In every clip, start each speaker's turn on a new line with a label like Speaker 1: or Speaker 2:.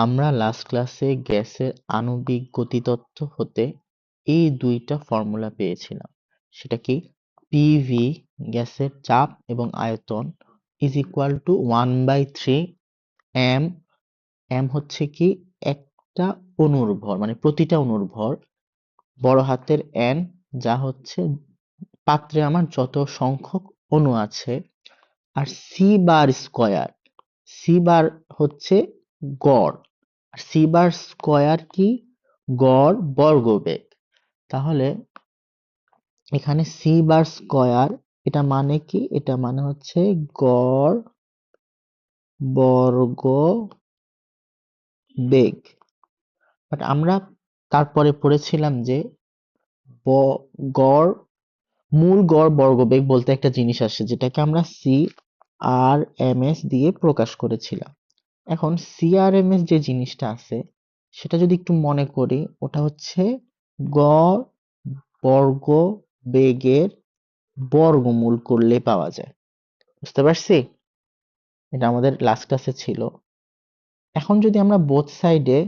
Speaker 1: আমরা লাস্ট ক্লাসে গ্যাসের আণবিক গতিতত্ত্ব হতে এই দুইটা ফর্মুলা পেয়েছিলাম। সেটা কি? পিভি গ্যাসের চাপ এবং আয়তন is equal to 1/3 M. M হচ্ছে কি একটা অণুর ভর, মানে প্রতিটা অণুর ভর, বড় হাতের এন, যা হচ্ছে পাত্রে আমার যত সংখ্যক অণু আছে, আর C bar square. C bar হচ্ছে গড়, আর সি বার স্কয়ার কি? গড় বর্গবেগ। তাহলে এখানে সি বার স্কয়ার, এটা মানে কি? এটা মানে হচ্ছে গড় বর্গ বেগ। বাট আমরা তারপরে পড়েছিলাম যে গড়, মূল গড় বর্গবেগ বলতে একটা জিনিস আসে, যেটাকে আমরা সি আর এম এস দিয়ে প্রকাশ করেছিলাম। এখন সিআরএমএস যে জিনিসটা আছে, সেটা যদি একটু মনে করি, ওটা হচ্ছে গড় বর্গ বেগের বর্গমূল করলে পাওয়া যায়। বুঝতে পারছি? এটা আমাদের লাস্ট ক্লাসে ছিল। এখন যদি আমরা বোথ সাইডে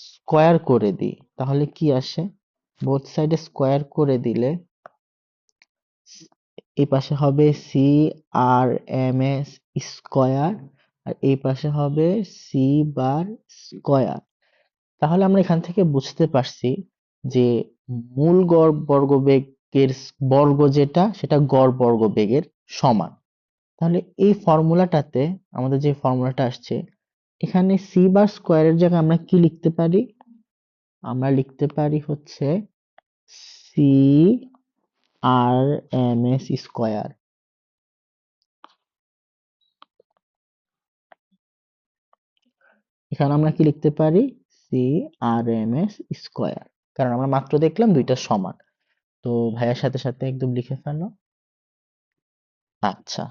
Speaker 1: স্কোয়ার করে দিই, তাহলে কি আসে? বোথ সাইডে স্কোয়ার করে দিলে এই পাশে হবে C R M S square, আর এই পাশে হবে সি বার স্কোয়ার। তাহলে আমরা এখান থেকে বুঝতে পারছি যে মূল গড় বর্গবেগের বর্গ যেটা, সেটা গড় বর্গবেগের সমান। তাহলে এই ফর্মুলাটাতে, আমাদের যে ফর্মুলাটা আসছে, এখানে সি বার স্কোয়ারের জায়গায় আমরা কি লিখতে পারি? আমরা লিখতে পারি হচ্ছে C R M S square. এখানে আমরা কি লিখতে পারি? C R M S square. কারণ আমরা মাত্র দেখলাম দুইটা সমান। তো ভাইয়ার সাথে সাথে একদম লিখে ফেলো। আচ্ছা,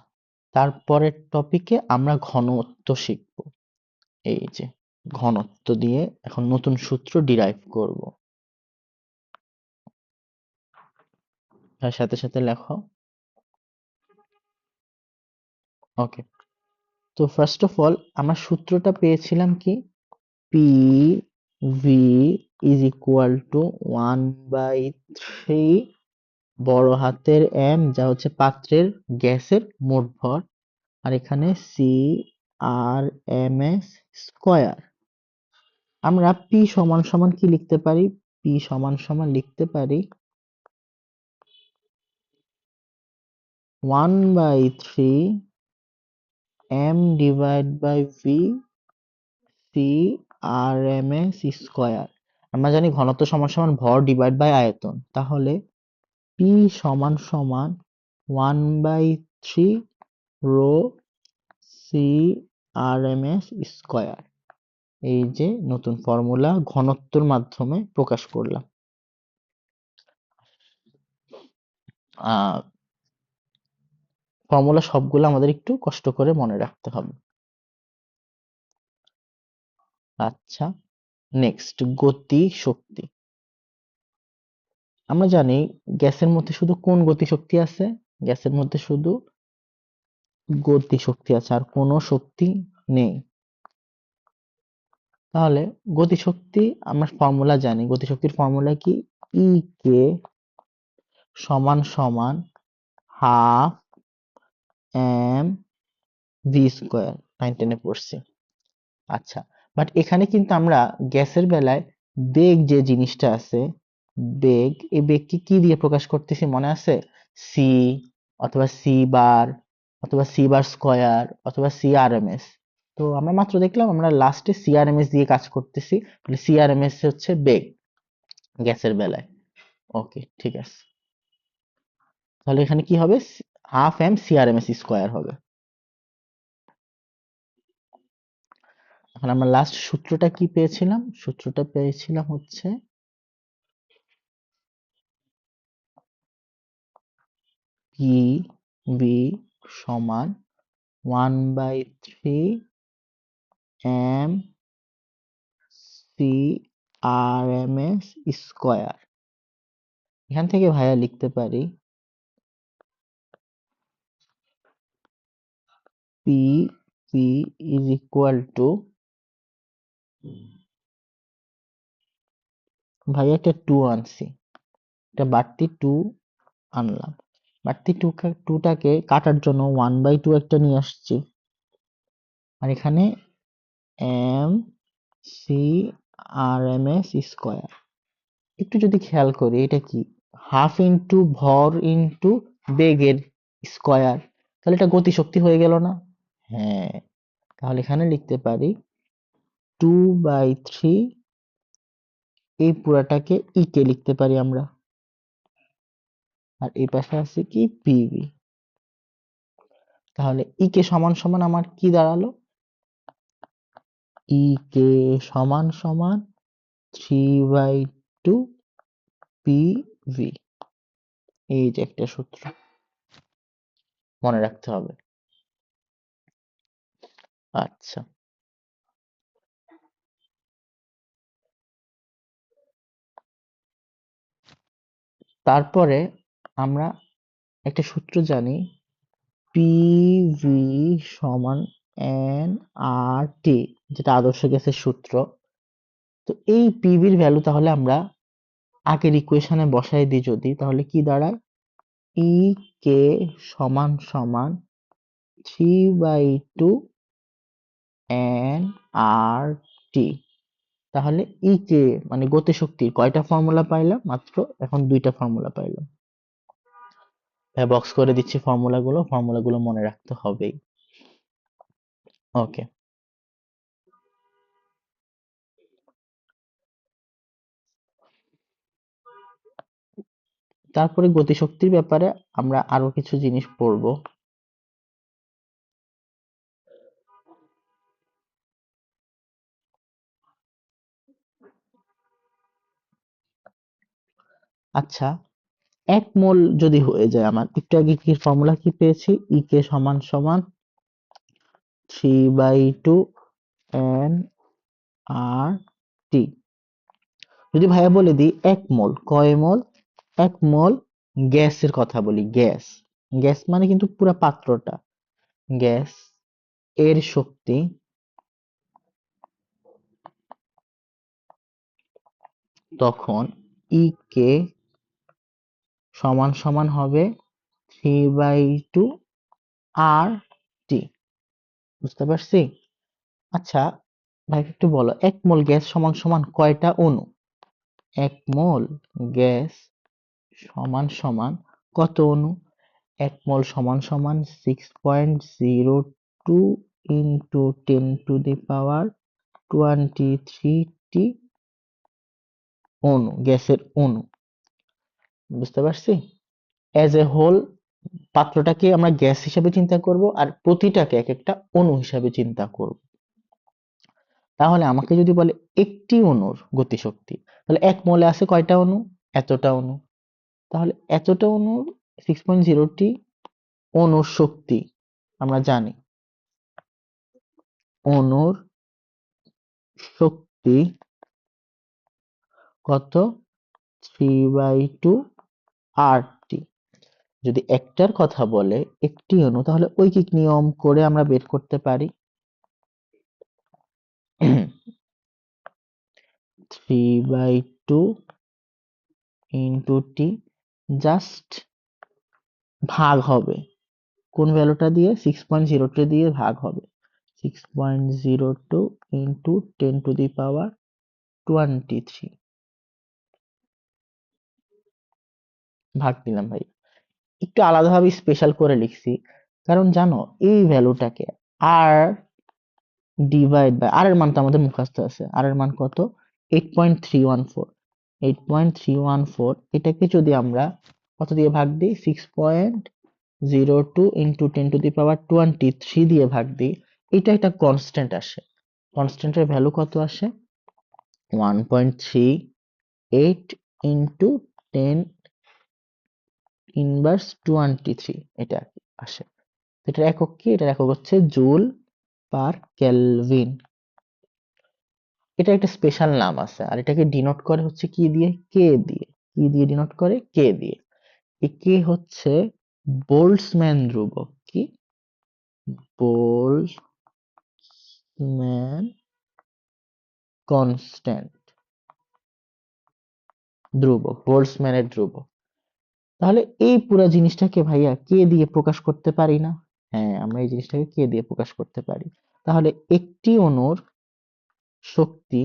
Speaker 1: তারপরের টপিকে আমরা ঘনত্ব শিখব। এই যে ঘনত্ব দিয়ে এখন নতুন সূত্র ডিরাইভ করব। তার সাথে সাথে লেখো। ওকে, তো ফার্স্ট অফ অল আমরা সূত্রটা পেয়েছিলাম কি? P V is equal to 1/3 বড় হাতের এম, যা হচ্ছে পাত্রের গ্যাসের মোট ভর, আর এখানে C R M S square. আমরা পি সমান সমান কি লিখতে পারি? পি সমান সমান লিখতে পারি 1/3 M divide by V C R M S square. আমরা জানি ঘনত্ব সমান সমান ভর ডিভাইড বাই আয়তন, তাহলে পি সমান সমান 1/3 rho C R M S square. এই যে নতুন ফর্মুলা ঘনত্বর মাধ্যমে প্রকাশ করলাম। ফর্মুলা সবগুলো আমাদের একটু কষ্ট করে মনে রাখতে হবে। আচ্ছা, নেক্সট গতি শক্তি। আমরা জানি গ্যাসের মধ্যে শুধু কোন গতি শক্তি আছে? গ্যাসের মধ্যে শুধু গতি শক্তি আছে, আর কোনো শক্তি নেই। তাহলে গতি শক্তি আমরা ফর্মুলা জানি। গতি শক্তির ফর্মুলা কি? ই কে সমান সমান হাফ এম ভি স্কোয়ার। 9-10 পড়ছি। আচ্ছা, বাট এখানে কিন্তু আমরা গ্যাসের বেলায় বেগ যে জিনিসটা আছে, বেগ, এই বেগকে কি দিয়ে প্রকাশ করতেছি মনে আছে? সি, অথবা সি বার, অথবা সি বার স্কয়ার, অথবা সি আর এম এস। তো আমরা মাত্র দেখলাম আমরা লাস্টে সি আর এম এস দিয়ে কাজ করতেছি, তাহলে সি আর এম এস হচ্ছে বেগ গ্যাসের বেলায়। ওকে, ঠিক আছে। তাহলে এখানে কি হবে? Half M C R M S square হবে। এখন আমরা লাস্ট সূত্রটা কি পেয়েছিলাম? সূত্রটা পেয়েছিলাম হচ্ছে পি ভি সমান 1/3 M C R M S square. এখান থেকে ভাইয়া লিখতে পারি P P is equal to ভাই একটা 2 আনছি, এটা বাড়তি 2 আনলাম, বাড়তি 2টাকে কাটার জন্য 1/2 একটা নিয়ে আসছি, আর এখানে M C R M S square. একটু যদি খেয়াল করি এটা কি, হাফ ইন্টু ভর ইন্টু বেগের স্কোয়ার, তাহলে এটা গতিশক্তি হয়ে গেল না? হ্যাঁ, তাহলে এখানে লিখতে পারি 2/3, এই পুরাটাকে ই কে লিখতে পারি আমরা, আর এই পাশে আছে কি পিভি। তাহলে ই কে সমান সমান আমার কি দাঁড়ালো, ই কে সমান সমান 3/2 পিভি। এই যে একটা সূত্র, মনে রাখতে হবে। আচ্ছা, তারপরে আমরা একটা সূত্র জানি, পিভি সমান এন আর টি, যেটা আদর্শ গ্যাসের সূত্র। তো এই পিভির ভ্যালু তাহলে আমরা আগের ইকুয়েশনে বসাই দিই যদি, তাহলে কি দাঁড়ায়, ই কে সমান সমান 3/2 এন আর টি। তাহলে ই কে মানে গতিশক্তির কয়টা ফর্মুলা পাইলাম, মাত্র এখন 2টা ফর্মুলা পাইলাম। বক্স করে দিচ্ছি ফর্মুলাগুলো মনে রাখতে হবেই। ওকে, তারপরে গতিশক্তির ব্যাপারে আমরা আরো কিছু জিনিস পড়বো। আচ্ছা, 1 মোল যদি হয়ে যায়, আমার একটু আগে কি ফর্মুলা কি পেয়েছি, ই কে সমান সমান 3/2 এন আর টি। যদি ভাইয়া বলে দিই 1 মোল কয় মোল, 1 মোল গ্যাসের কথা বলি, গ্যাস, গ্যাস মানে কিন্তু পুরা পাত্রটা, গ্যাস এর শক্তি তখন ই কে সমান সমান হবে 3/2 আর টি। বুঝতে পারছি? আচ্ছা ভাই একটু বলো, 1 মোল গ্যাস সমান সমান কয়টা অণু? 1 মোল গ্যাস সমান সমান কত অণু? 1 মোল সমান সমান 6.02 ইন্টু 10⁻23 অণু, গ্যাসের অণু। বুঝতে পারছি? অ্যাজ এ হোল পাত্রটাকে আমরা গ্যাস হিসাবে চিন্তা করব, আর প্রতিটাকে এক একটা অণু হিসাবে চিন্তা করব। তাহলে আমাকে যদি বলে একটি অণুর গতিশক্তি, তাহলে 1 মোলে আছে কয়টা অণু? এতটা অণু। তাহলে এতটা অণুর 6.02 অণুর শক্তি আমরা জানি, অণুর শক্তি কত, 3/2 আর টি। যদি একটার কথা বলে একটি অণু, তাহলে ঐকিক নিয়ম করে আমরা বের করতে পারি 3/2 ইন্টু টি, জাস্ট ভাগ হবে কোন ভ্যালুটা দিয়ে, 6.02 দিয়ে ভাগ হবে, 6.02 ইন্টু 10⁻23 ভাগ দিলাম ভাই। একটু আলাদাভাবে স্পেশাল করে লিখছি, কারণ জানো এই ভ্যালুটাকে আর ডিভাইড বাই, আর এর মান তো আমাদের মুখস্থ আছে, আর এর মান কত, 8.314, 8.314, এটাকে যদি আমরা কত দিয়ে ভাগ দিই, 6.02 ইন্টু 10⁻23 দিয়ে ভাগ দিই, এটা একটা কনস্ট্যান্ট আসে। কনস্ট্যান্টের ভ্যালু কত আসে, 1.38 ইন্টু 10⁻23, এটা আসে। এটার একক কি, এটার একক হচ্ছে জুল পার কেলভিন। এটা একটা স্পেশাল নাম আছে, আর এটাকে ডিনোট করে হচ্ছে কি দিয়ে, কে দিয়ে। কি দিয়ে ডিনোট করে, কে দিয়ে। এই কে হচ্ছে বোল্টজম্যান ধ্রুবক। কি, বোল্টজম্যান কনস্ট্যান্ট, ধ্রুব, বোল্টজম্যানের ধ্রুব। তাহলে এই পুরো জিনিসটাকে ভাইয়া কে দিয়ে প্রকাশ করতে পারি না? হ্যাঁ, আমরা এই জিনিসটাকে কে দিয়ে প্রকাশ করতে পারি। তাহলে একটি অণুর শক্তি,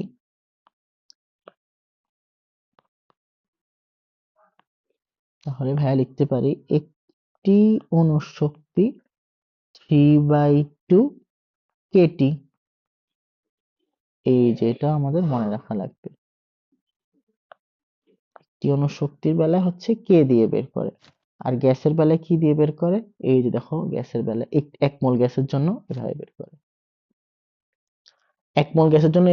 Speaker 1: তাহলে ভাইয়া লিখতে পারি একটি অণুর শক্তি 3/2 কেটি। এই যে এটা আমাদের মনে রাখা লাগবে। একটি অণুর শক্তির বেলায় হচ্ছে কে দিয়ে বের করে, আর গ্যাসের বেলায় কি দিয়ে বের করে? এই যে দেখো, গ্যাসের বেলায় এক মোল গ্যাসের জন্য এভাবে বের করে। এক মোল গ্যাসের জন্য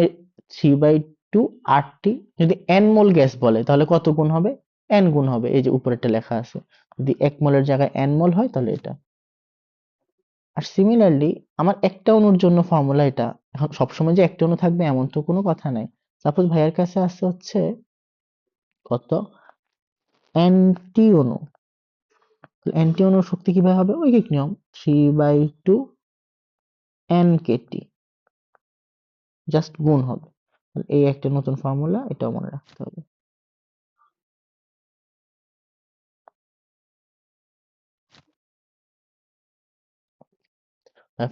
Speaker 1: 3/2 RT। যদি n মোল গ্যাস বলে তাহলে কত গুণ হবে? n গুণ হবে। এই যে উপরেরটা লেখা আছে, যদি এক মোলের জায়গায় n মোল হয় তাহলে এটা। আর সিমিলারলি আমার একটা অণুর জন্য ফর্মুলা এটা। এখন সবসময় যে একটা অণু থাকবে এমন তো কোনো কথা নাই। সাপোজ ভাইয়ার কাছে আছে হচ্ছে কত, nt অণু। nt অণুর শক্তি কিভাবে হবে? ঐকিক নিয়ম, 3/2 nkt, জাস্ট গুণ হবে। এই একটা নতুন ফর্মুলা, এটাও মনে রাখতে হবে।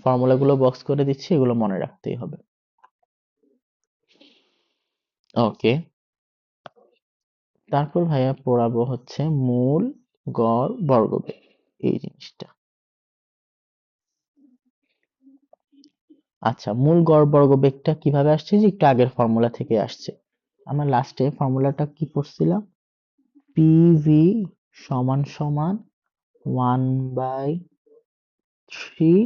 Speaker 1: ফর্মুলা গুলো বক্স করে দিচ্ছি, এগুলো মনে রাখতেই হবে। ওকে, তারপর ভাইয়া পড়াবো হচ্ছে মূল, গড়, বর্গবেগ, এই জিনিসটা। আচ্ছা, মূল, গড়, বর্গবেগটা কিভাবে আসছে? যে একটু আগের ফর্মুলা থেকে আসছে। আমরা লাস্টে ফর্মুলাটা কি পড়ছিলাম? পিভি সমান সমান 1/3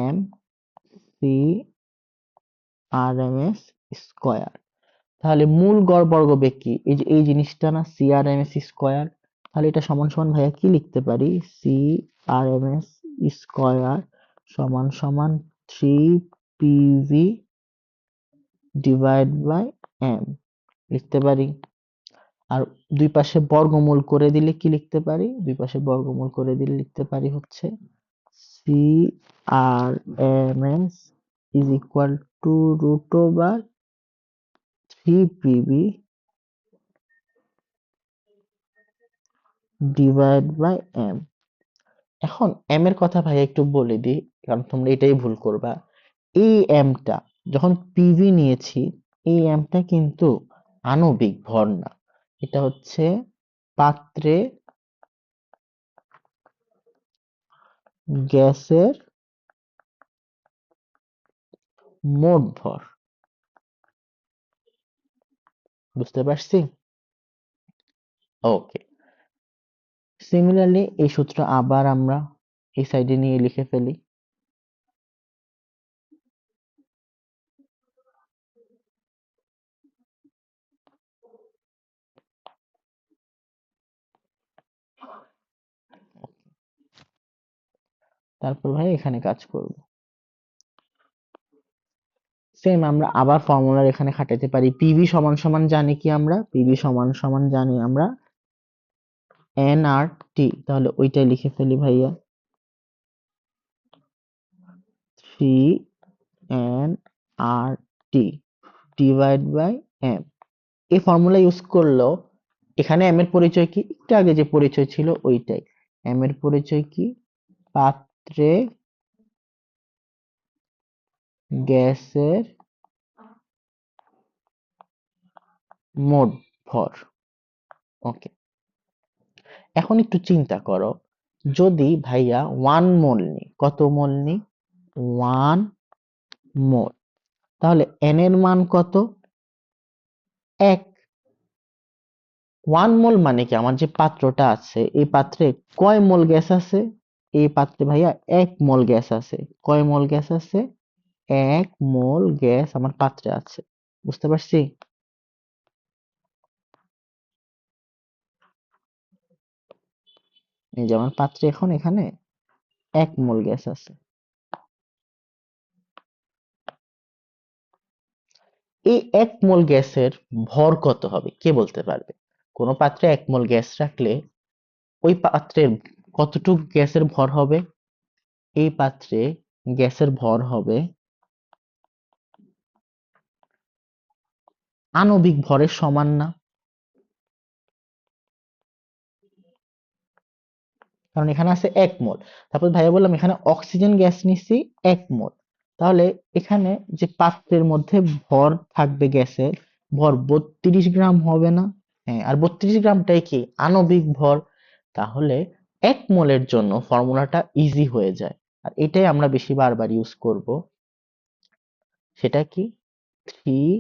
Speaker 1: M C R M S square. তাহলে মূল, গড়, বর্গবেগ কি? এই যে এই জিনিসটা না, C R M S square. তাহলে এটা সমান সমান ভাইয়া কি লিখতে পারি? C R M S square সমান সমান 3 পিভি ডিভাইড বাই এম লিখতে পারি। আর দুই পাশে বর্গমূল করে দিলে কি লিখতে পারি? দুই পাশে বর্গমূল করে দিলে লিখতে পারি হচ্ছে C R M S is equal to root over 3 PV divide by M. এখন এম এর কথা ভাই একটু বলে দিই, কারণ তোমরা এটাই ভুল করবা। এই এমটা যখন পিভি নিয়েছি, এই এমটা কিন্তু আণবিক ভর না, এটা হচ্ছে পাত্রে গ্যাসের মোট ভর। বুঝতে পারছি? ওকে, সিমিলারলি এই সূত্র আবার আমরা এই সাইডে নিয়ে লিখে ফেলি। তারপর ভাই এখানে কাজ করব। সেম আমরা আবার ফর্মুলার এখানে খাটাতে পারি। পিভি সমান সমান জানি কি আমরা? পিভি সমান সমান জানি আমরা এন আর টি। তাহলে ওইটাই লিখে ফেলি ভাইয়া, 3 NRT ডিভাইড বাই এম। এই ফর্মুলা ইউজ করলেও এখানে এম এর পরিচয় কি? একটু আগে যে পরিচয় ছিল ওইটাই। এম এর পরিচয় কি? পাত্রে গ্যাসের মোট ভর। ওকে, এখন একটু চিন্তা করো, যদি ভাইয়া 1 মোল নি, কত মোল নি? 1 মোল। তাহলে এন এর মান কত? 1। 1 মোল মানে কি? আমার যে পাত্রটা আছে, এই পাত্রে কয় মোল গ্যাস আছে? এই পাত্রে ভাইয়া 1 মোল গ্যাস আছে। কয় মোল গ্যাস আছে? 1 মোল গ্যাস আমার পাত্রে আছে। বুঝতে পারছি? এই যে আমার পাত্রে এখন এখানে 1 মোল গ্যাস আছে। এই 1 মোল গ্যাসের ভর কত হবে? কে বলতে পারবে? কোন পাত্রে 1 মোল গ্যাস রাখলে ওই পাত্রের কতটুকু গ্যাসের ভর হবে? এই পাত্রে গ্যাসের ভর হবে আণবিক ভরের সমান না? কারণ এখানে আছে 1 মোল। তারপর ভাইয়া বললাম এখানে অক্সিজেন গ্যাস নিচ্ছি 1 মোল। তাহলে এখানে যে পাত্রের মধ্যে ভর থাকবে গ্যাসের, ভর 32 গ্রাম হবে না? হ্যাঁ, আর 32 গ্রামটাই কি আণবিক ভর। তাহলে 1 মোলের জন্য ফর্মুলাটা ইজি হয়ে যায়। আর এটাই আমরা বেশি বারবার ইউজ করব। সেটা কি 3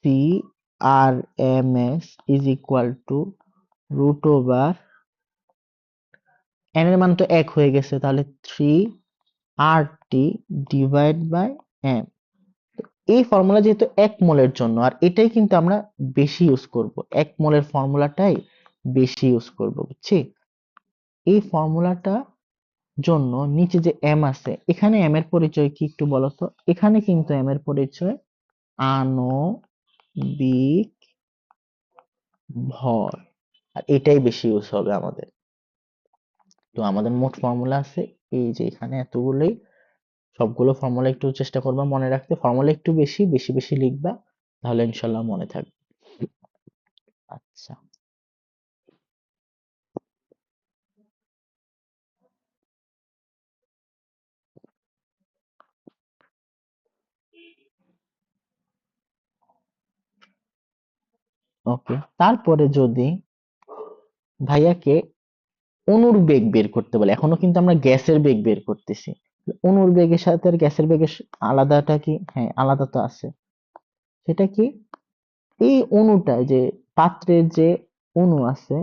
Speaker 1: CRMS is equal to root over n এর মান তো 1 হয়ে গেছে, তাহলে 3RT ডিভাইড বাই m। এই ফর্মুলা যেহেতু 1 মোলের জন্য, আর এটাই কিন্তু আমরা বেশি ইউজ করব, 1 মোলের ফর্মুলাটাই বেশি ইউজ করব, বুঝছি? এই ফর্মুলাটা জন্য নিচে যে m আছে, এখানে m এর পরিচয় কি একটু বলো তো? এখানে কিন্তু m এর পরিচয় আণবিক ভর, আর এটাই বেশি ইউজ হবে আমাদের। তো আমাদের মোট ফর্মুলা আছে এই যে এখানে এতগুলোই। সবগুলো ফর্মুলা একটু চেষ্টা করবা মনে রাখতে, ফর্মুলা একটু বেশি বেশি বেশি লিখবা, তাহলে ইনশাল্লাহ মনে থাকবে। আচ্ছা, ওকে। তারপরে যদি ভাইয়াকে অণুর বেগ বের করতে বলে, এখনো কিন্তু আমরা গ্যাসের বেগ বের করতেছি, অণুর বেগের সাথে আর গ্যাসের বেগের আলাদাটা কি? হ্যাঁ, আলাদা তো আছে। সেটা কি? এই অণুটা যে পাত্রের যে অণু আছে,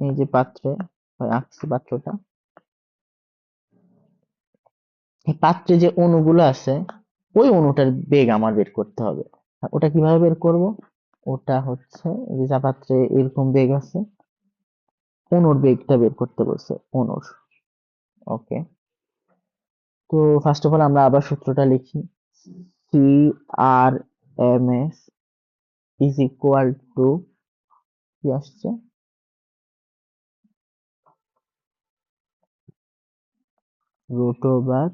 Speaker 1: এই যে পাত্রে আঁকছি পাত্রটা, এই পাত্রে যে অণুগুলো আছে, ওই অণুটার বেগ আমার বের করতে হবে। আর ওটা কিভাবে বের করব? ওটা হচ্ছে এই যে যা পাত্রে এরকম বেগ আছে, অণুর বেগটা বের করতে বলছে, অণুর। ওকে, তো ফার্স্ট অফ অল আমরা আবার সূত্রটা লিখি। CRMS ইজ ইকুয়াল টু কি আসছে? রুট ওভার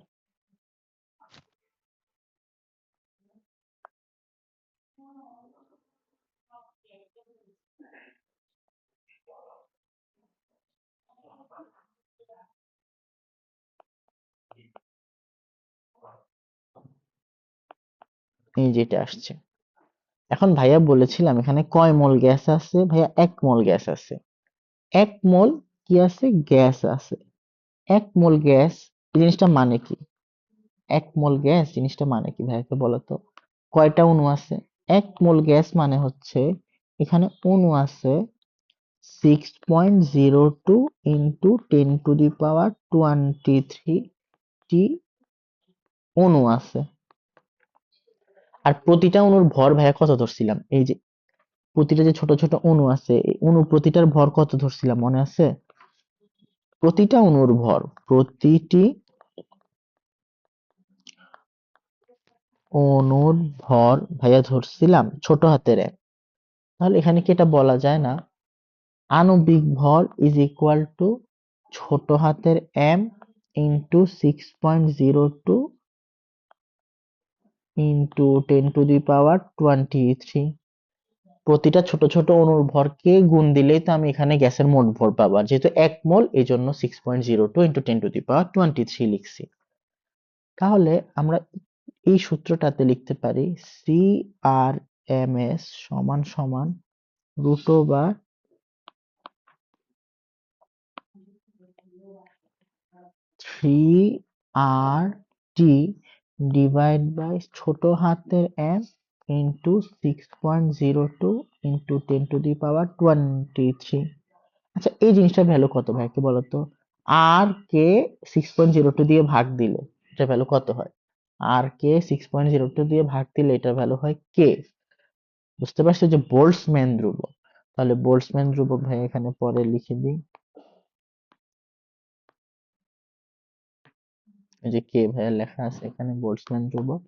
Speaker 1: এই যেটা আসছে। এখন ভাইয়া বলেছিলাম এখানে কয় মোল গ্যাস আছে? ভাইয়া 1 মোল গ্যাস আছে। 1 মোল কি আছে? গ্যাস আছে। 1 মোল গ্যাস এই জিনিসটা মানে কি? 1 মোল গ্যাস জিনিসটা মানে কি ভাইয়াকে বলো তো? কয়টা অণু আছে? 1 মোল গ্যাস মানে হচ্ছে এখানে অণু আছে 6.02 ইন্টু 10 টু দি পাওয়ার 23 টি অণু আছে। আর প্রতিটা অণুর ভর ভাইয়া কত ধরছিলাম? এই যে প্রতিটা যে ছোট ছোট অণু আছে, এই অণু প্রতিটার ভর কত ধরছিলাম মনে আছে? প্রতিটা অণুর ভর, প্রতিটি অণুর ভর ভাইয়া ধরছিলাম ছোট হাতের এক। তাহলে এখানে কি এটা বলা যায় না আণবিক ভর ইজ ইকুয়াল টু ছোট হাতের m into 6.02 into 10 to the power 23। প্রতিটা ছোট ছোট অণুর ভরকে গুণ দিলেই তো আমি এখানে গ্যাসের মোট ভর পাবো, আর যেহেতু 1 মোল এই জন্য 6.02 ইন্টু 10 টু দি পাওয়ার 23 লিখছি। তাহলে আমরা এই সূত্রটাতে লিখতে পারি CRMS সমান সমান root over 3RT divide by ছোট হাতের m into 6.02 into 10 to the power 23। আচ্ছা, এই জিনিসটার ভ্যালু কত ভাই একটু বলো তো? আর কে 6.02 দিয়ে ভাগ দিলে এটা ভ্যালু কত হয়? আর কে 6.02 দিয়ে ভাগ দিলে এটার ভ্যালু হয় কে। বুঝতে পারছো যে বোল্টজম্যান ধ্রুবক। তাহলে বোল্টজম্যান ধ্রুবক ভাই এখানে পরে লিখে দিই, এই যে কে ভাইয়া লেখা আছে এখানে বোল্টজম্যান ধ্রুবক।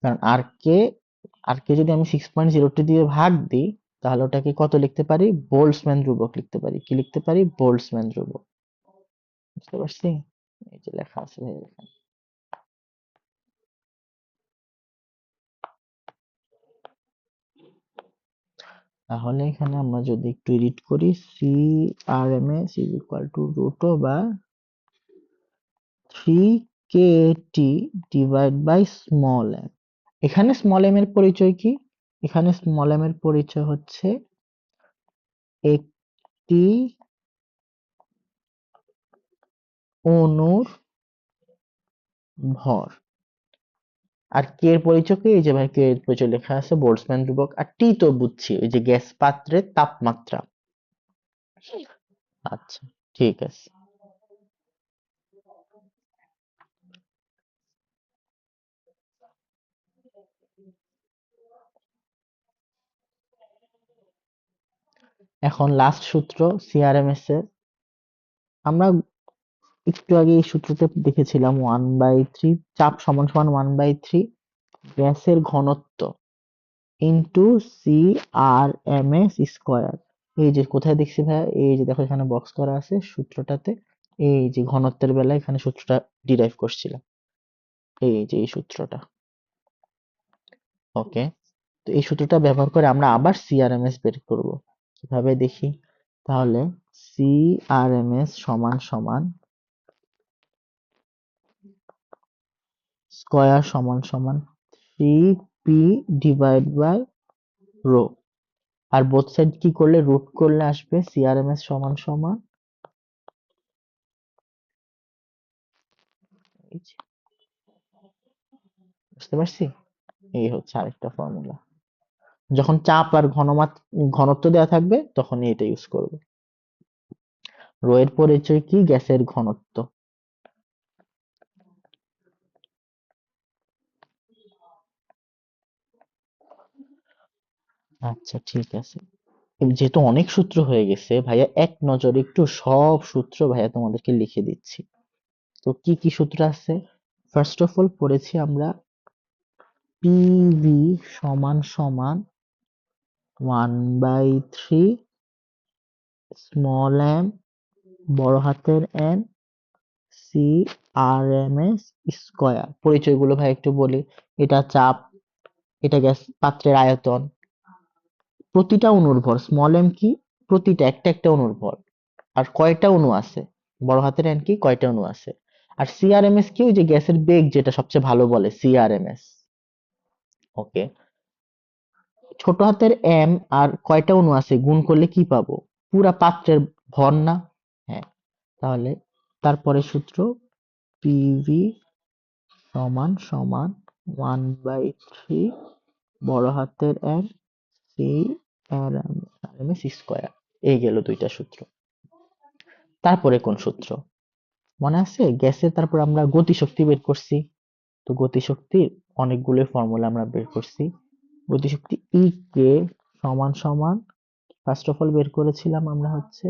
Speaker 1: কারণ আর কে যদি আমি 6.02 দিয়ে ভাগ দিই, তাহলে ওটাকে কত লিখতে পারি? বোল্টজম্যান ধ্রুবক লিখতে পারি। কি লিখতে পারি? বোল্টজম্যান ধ্রুবক। বুঝতে পারছি? এই যে লেখা আছে ভাই এখানে। তাহলে এখানে আমরা যদি একটু এডিট করি, CRMS is equal to root over 3KT divide by small m। এখানে স্মল m এর পরিচয় কি? এখানে স্মল m এর পরিচয় হচ্ছে একটি অণুর ভর। আর কে এর পরিচয় কি? এই যে ভাই কে এর পরিচয় লেখা আছে বোল্টজম্যান ধ্রুবক। আর টি তো বুঝছি, ওই যে গ্যাস পাত্রের তাপমাত্রা। আচ্ছা, ঠিক আছে। এখন লাস্ট সূত্র সিআরএমএস এর। আমরা একটু আগে এই সূত্রটা দেখেছিলাম 1/3 চাপ সমান সমান 1/3 গ্যাসের ঘনত্ব ইন্টু সিআরএমএস স্কয়ার। এই যে কোথায় দেখছি ভাইয়া? এই যে দেখো এখানে বক্স করা আছে সূত্রটাতে। এই যে ঘনত্বের বেলায় এখানে সূত্রটা ডিরাইভ করছিলাম। এই যে এই সূত্রটা। ওকে, তো এই সূত্রটা ব্যবহার করে আমরা আবার সিআরএমএস বের করব। কিভাবে দেখি? তাহলে সিআরএমএস সমান সমান স্কয়ার সমান সমান 3p ডিভাইড বাই রো। আর বোথ সাইড কি করলে, রুট করলে আসবে সিআরএমএস সমান সমান, এই যে, বুঝতে পারছি? এই হচ্ছে আরেকটা ফর্মুলা। যখন চাপ আর ঘনত্ব দেওয়া থাকবে তখনই এটা ইউজ করব। রো এর পরিচয় কি? গ্যাসের ঘনত্ব। আচ্ছা, ঠিক আছে। যেহেতু অনেক সূত্র হয়ে গেছে ভাইয়া, এক নজরে একটু সব সূত্র ভাইয়া তোমাদেরকে লিখে দিচ্ছি। তো কি কি সূত্র আছে? ফার্স্ট অফ অল পড়েছি আমরা পিভি সমান সমান 1/3 স্মল এম বড় হাতের এন সিআরএমএস স্কয়ার। পরিচয়গুলো ভাই একটু বলি। এটা চাপ, এটা গ্যাস পাত্রের আয়তন, প্রতিটা অণুর ভর। স্মল এম কি? প্রতিটা একটা একটা অণুর ভর। আর কয়টা অণু আছে? বড় হাতের এন কি? কয়টা অণু আছে। আর সিআরএমএস কি? ওই যে গ্যাসের বেগ, যেটা সবচেয়ে ভালো বলে সিআরএমএস। ওকে, ছোট হাতের এম আর কয়টা অণু আছে গুণ করলে কি পাবো? পুরা পাত্রের ভর না? হ্যাঁ, তাহলে তারপরে সূত্র পিভি সমান সমান 1/3 বড় হাতের N C R M S square. এই গেল দুইটা সূত্র। তারপরে কোন সূত্র মনে আছে? গ্যাসের তারপর আমরা গতিশক্তি বের করছি। তো গতিশক্তির অনেকগুলো ফর্মুলা আমরা বের করছি। গতিশক্তি ই কে সমান সমান, ফার্স্ট অফ অল বের করেছিলাম আমরা হচ্ছে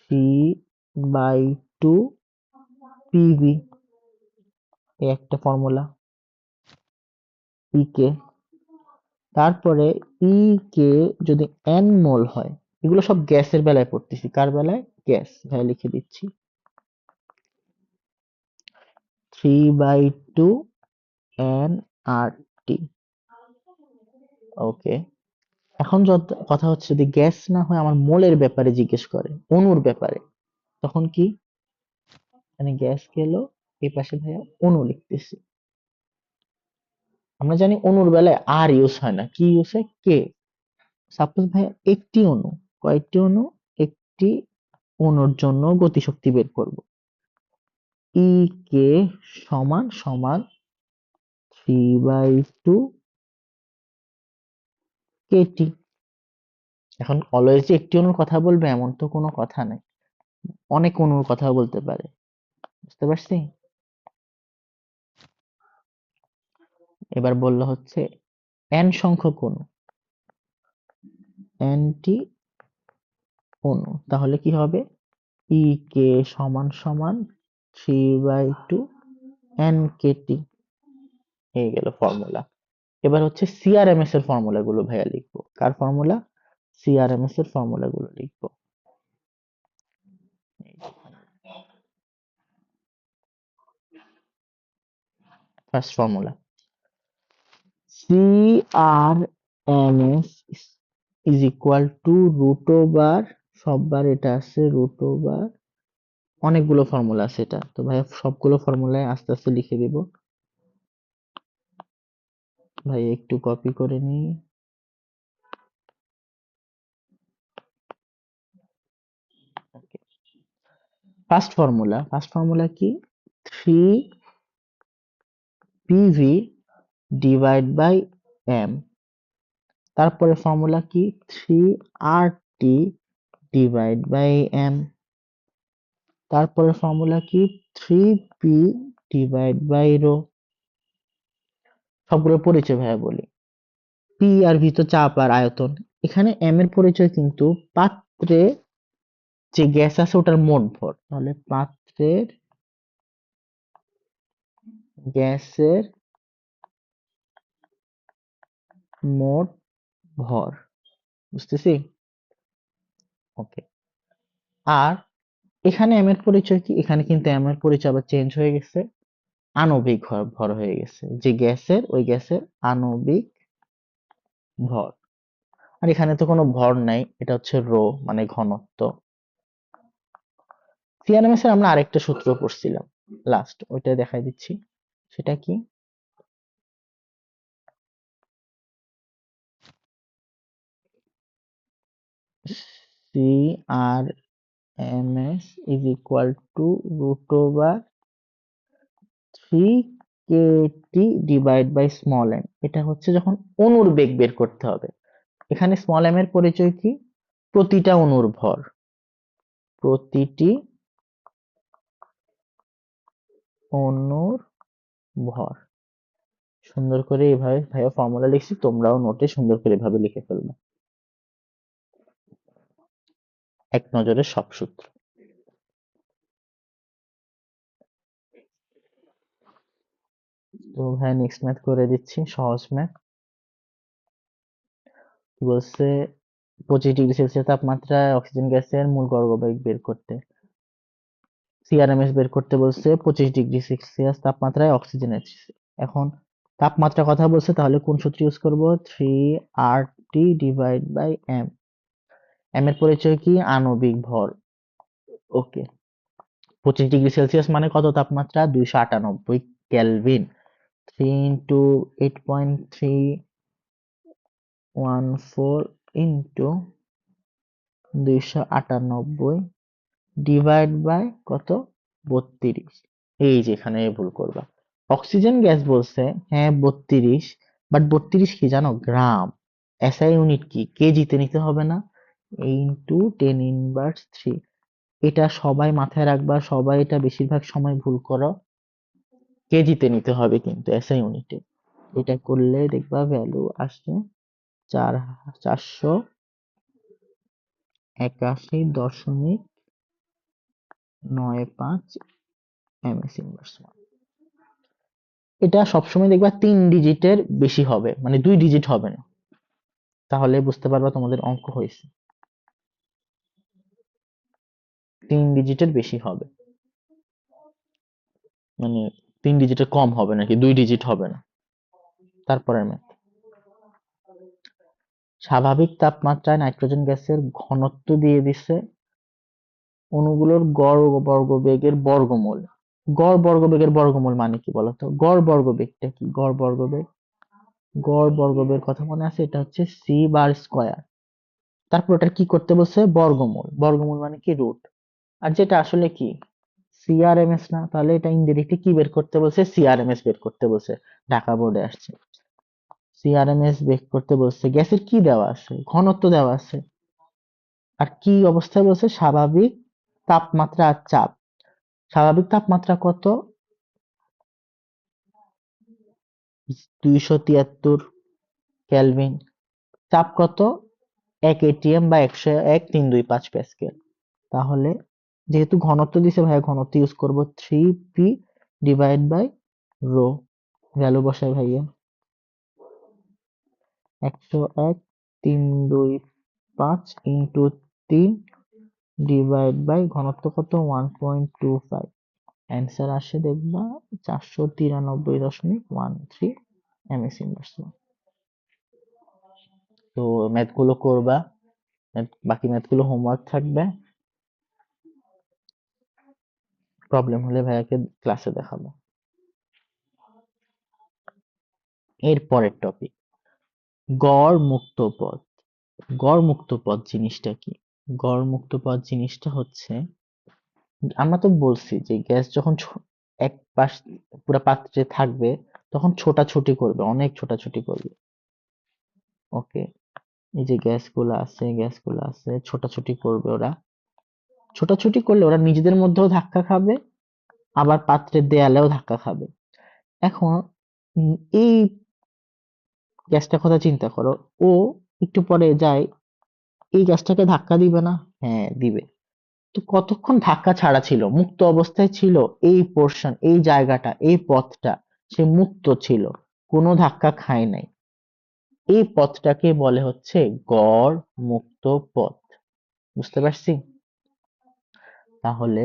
Speaker 1: 3/2 পিভি, একটা ফর্মুলা ই কে। তারপরে ই কে যদি এন মোল হয়, এগুলো সব গ্যাসের বেলায় পড়তেছি। কার বেলায়? গ্যাস। ভাই লিখে দিচ্ছি 3/2 এন আর টি। ওকে, এখন কথা হচ্ছে যদি গ্যাস না হয় আমার মোলের ব্যাপারে জিজ্ঞেস করে, অণুর ব্যাপারে, তখন কি? মানে গ্যাস গেল, এই পাশে ভাইয়া অণু লিখতেছি। আমরা জানি অণুর বেলায় আর ইউজ হয় না, কি ইউজ হয়? কে। সাপোজ ভাইয়া একটি অণু, কয়েকটি অণু? একটি অণুর জন্য গতিশক্তি বের করব। ই কে সমান সমান 3/2 কেটি। এখন অলওয়েজ যে একটি অণুর কথা বলবে এমন তো কোনো কথা নাই, অনেক অণুর কথা বলতে পারে। বুঝতে পারছি? এবার বললো হচ্ছে এন সংখ্যক অণু, এনটি অণু, তাহলে কি হবে? ই কে সমান সমান 3/2 এনকেটি, এই গেল ফর্মুলা। এবার হচ্ছে সিআরএমএস এর ফর্মুলা গুলো ভাইয়া লিখবো। কার ফর্মুলা? সিআরএমএস এর ফর্মুলা গুলো লিখবো। First formula, CRMS is equal to root over, সববার এটা আছে রুট ওভার, অনেকগুলো ফর্মুলা আছে এটা, তো ভাই সবগুলো ফর্মুলায় আস্তে আস্তে লিখে দিব। ভাই একটু কপি করে নিই। ফার্স্ট ফর্মুলা কি? 3 PV ডিভাইড বাই M। তারপরে ফর্মুলা কি? 3RT divide by M। তারপরে ফর্মুলা কি? 3P divide by rho. সবগুলো পরিচয় ভাইয়া বলি। পি আর ভি তো চাপ আর আয়তন। এখানে এম এর পরিচয় কিন্তু পাত্রে যে গ্যাস আছে ওটার মোট ভর, তাহলে পাত্রের গ্যাসের মোট ভর, বুঝতেছি? ওকে। আর এখানে এম এর পরিচয় কি? এখানে কিন্তু এম এর পরিচয় আবার চেঞ্জ হয়ে গেছে, আণবিক ভর হয়ে গেছে, যে গ্যাসের ওই গ্যাসের আণবিক ভর। আর এখানে তো কোনো ভর নাই, এটা হচ্ছে রো মানে ঘনত্ব। সিআরএমএস এর আমরা আরেকটা সূত্র পড়ছিলাম লাস্ট, ওইটা দেখাই দিচ্ছি। সেটা কি? CRMS is equal to root over 3KT divide by small M. এটা হচ্ছে যখন অণুর বেগ বের করতে হবে। এখানে স্মল এম এর পরিচয় কি? প্রতিটা অণুর ভর, প্রতিটি অণুর ভর। সুন্দর করে এইভাবে ভাইয়া ফর্মুলা লিখছি, তোমরাও নোটে সুন্দর করে এভাবে লিখে ফেলবে, এক নজরে সব সূত্র। তো ভাইয়া নেক্সট ম্যাথ করে দিচ্ছি, সহজ ম্যাথ। কি বলছে? 25 ডিগ্রি সেলসিয়াস তাপমাত্রায় অক্সিজেন গ্যাসের মূল গড়বেগ বের করতে। সিআরএমএস বের করতে বলছে 25 ডিগ্রি সেলসিয়াস তাপমাত্রায় অক্সিজেনের। এখন তাপমাত্রা কথা বলছে, তাহলে কোন সূত্র ইউজ করব? 3RT divide by M। M এর পরিচয় কি? আণবিক ভর। ওকে। 25 ডিগ্রি সেলসিয়াস মানে কত তাপমাত্রা? 298 কেলভিন। 3 × 8.314 ইন্টু 298 ডিভাইড বাই কত? 32। এই যে এখানে ভুল করবা, অক্সিজেন গ্যাস বলছে হ্যাঁ 32, বাট 32 কি জানো? গ্রাম। এসআই ইউনিট কি? কেজিতে নিতে হবে না? ইন্টু 10⁻³ এটা সবাই মাথায় রাখবা, সবাই এটা বেশিরভাগ সময় ভুল করো। কেজিতে নিতে হবে কিন্তু এসআই ইউনিটে। এটা করলে দেখবা ভ্যালু আসছে 481.95 ms²। এটা সবসময় দেখবা 3 ডিজিটের বেশি হবে, মানে 2 ডিজিট হবে না, তাহলে বুঝতে পারবা তোমাদের অঙ্ক হয়েছে। 3 ডিজিটের বেশি হবে, মানে 3 ডিজিটের কম হবে নাকি, 2 ডিজিট হবে না। তারপরে ম্যাথ, স্বাভাবিক তাপমাত্রায় নাইট্রোজেন গ্যাসের ঘনত্ব দিয়ে দিছে অণুগুলোর গড় বর্গবেগের বর্গমূল। গড় বর্গবেগের বর্গমূল মানে কি বলতো? গড় বর্গবেগটা কি? গড় বর্গবেগ কথা মনে আছে? এটা হচ্ছে c²। তারপর ওটা কি করতে বলছে? বর্গমূল। বর্গমূল মানে কি? রুট। আর যেটা আসলে কি? সিআরএমএস না, তাহলে এটা ইনডিরেক্টলি কি বের করতে বলছে? সিআরএমএস বের করতে বলছে। ঢাকা বোর্ডে আসছে সিআরএমএস বের করতে বলছে। গ্যাসের কি দেওয়া আছে? ঘনত্ব দেওয়া আছে। আর কি অবস্থায় বলছে? স্বাভাবিক তাপমাত্রা আর চাপ। স্বাভাবিক তাপমাত্রা কত? 273 কেলভিন। চাপ কত? 1 atm বা 101.325 প্যাসকেল। তাহলে যেহেতু ঘনত্ব দিছে ভাইয়া, ঘনত্ব ইউজ করব 3P divide by rho, value বসাই ভাইয়া, 101,325 ইন্টু 3 ডিভাইড বাই ঘনত্ব কত 1.25, অ্যান্সার আসে দেখবা 493.13 এমএস ইনভার্স। তো ম্যাথ গুলো করবা, বাকি ম্যাথ গুলো হোমওয়ার্ক থাকবে, প্রবলেম হলে ভাইয়াকে ক্লাসে দেখাবো। এর পরের টপিক, গড় মুক্ত পথ। গড় মুক্ত পথ জিনিসটা কি? গড় মুক্ত পথ জিনিসটা হচ্ছে, আমরা তো বলছি যে গ্যাস যখন এক পাশ পুরো পাত্রে থাকবে তখন ছোটাছুটি করবে, অনেক ছোটাছুটি করবে। ওকে, এই যে গ্যাসগুলো আছে ছোটাছুটি করবে। ওরা ছোটাছুটি করলে ওরা নিজেদের মধ্যেও ধাক্কা খাবে, আবার পাত্রের দেয়ালেও ধাক্কা খাবে। এখন উম, এই গ্যাসটার কথা চিন্তা করো, ও একটু পরে যায় এই গ্যাসটাকে ধাক্কা দিবে না? হ্যাঁ দিবে। তো কতক্ষণ ধাক্কা ছাড়া ছিল, মুক্ত অবস্থায় ছিল, এই পোর্শন, এই জায়গাটা, এই পথটা সে মুক্ত ছিল, কোনো ধাক্কা খায় নাই। এই পথটাকে বলে হচ্ছে গড় মুক্ত পথ। বুঝতে পারছি? তাহলে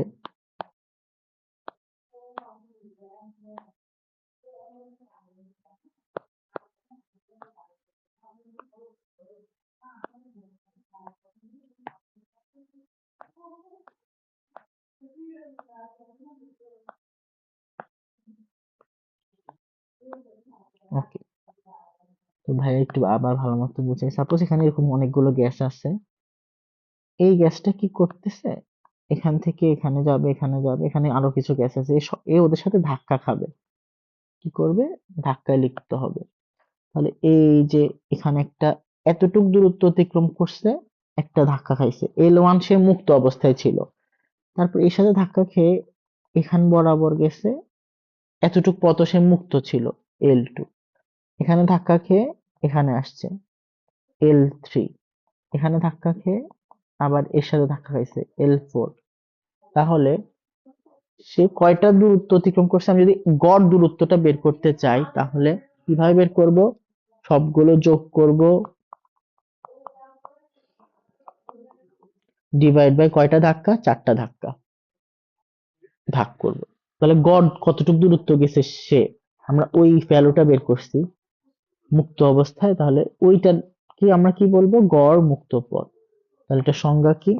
Speaker 1: ওকে, তো ভাই একটু আবার ভালো মতো বুঝাই। সাপোজ এখানে এরকম অনেকগুলো গ্যাস আছে, এই গ্যাসটা কি করতেছে, এখান থেকে এখানে যাবে, এখানে যাবে, এখানে আরো কিছু গ্যাস আছে, এ ওদের সাথে ধাক্কা খাবে। কি করবে? ধাক্কায় লিপ্ত হবে। তাহলে এই যে এখানে একটা এতটুক দূরত্ব অতিক্রম করছে, একটা ধাক্কা খাইছে, L1 সে মুক্ত অবস্থায় ছিল, তারপর এর সাথে ধাক্কা খেয়ে এখান বরাবর গেছে, এতটুক পথ সে মুক্ত ছিল, L2, এখানে ধাক্কা খেয়ে এখানে আসছে, L3, এখানে ধাক্কা খেয়ে আবার এর সাথে ধাক্কা খাইছে, L4। তাহলে সে কয়টা দূরত্ব অতিক্রম করছে? আমি যদি গড় দূরত্বটা বের করতে চাই তাহলে কিভাবে বের করব? সবগুলো যোগ করব, ডিভাইড বাই কয়টা ধাক্কা, 4টা ধাক্কা, ভাগ করব। তাহলে গড় কতটুকু দূরত্ব গেছে সে, আমরা ওই ভ্যালুটা বের করছি মুক্ত অবস্থায়, তাহলে ওইটা কি আমরা কি বলবো? গড় মুক্ত পথ। তাহলে এটা সংজ্ঞা কি?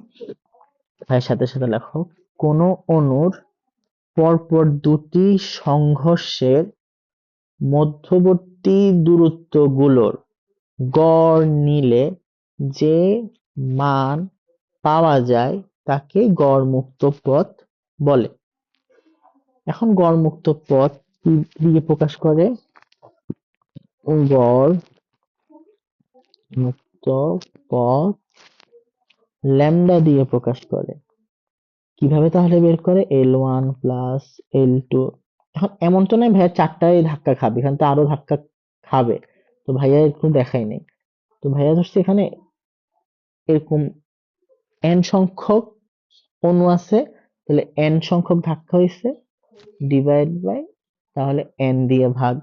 Speaker 1: ভাইয়ের সাথে সাথে লেখো, কোন অণুর পরপর দুটি সংঘর্ষের মধ্যবর্তী দূরত্বগুলোর গড় নিলে যে মান পাওয়া যায় তাকে গড়মুক্ত পথ বলে। এখন গড়মুক্ত পথ কি দিয়ে প্রকাশ করে? গড় মুক্ত পথ ল্যামডা দিয়ে প্রকাশ করে। কিভাবে তাহলে বের করে? L1 plus L2। এখন এমন তো নয় ভাইয়া 4টাই ধাক্কা খাবে, এখানে তো আরো ধাক্কা খাবে, তো ভাইয়া একটু দেখাই নাই। তো ভাইয়া ধরছে এখানে এরকম n সংখ্যক অণু আছে, তাহলে n সংখ্যক ধাক্কা হয়েছে, ডিভাইড বাই, তাহলে n দিয়ে ভাগ।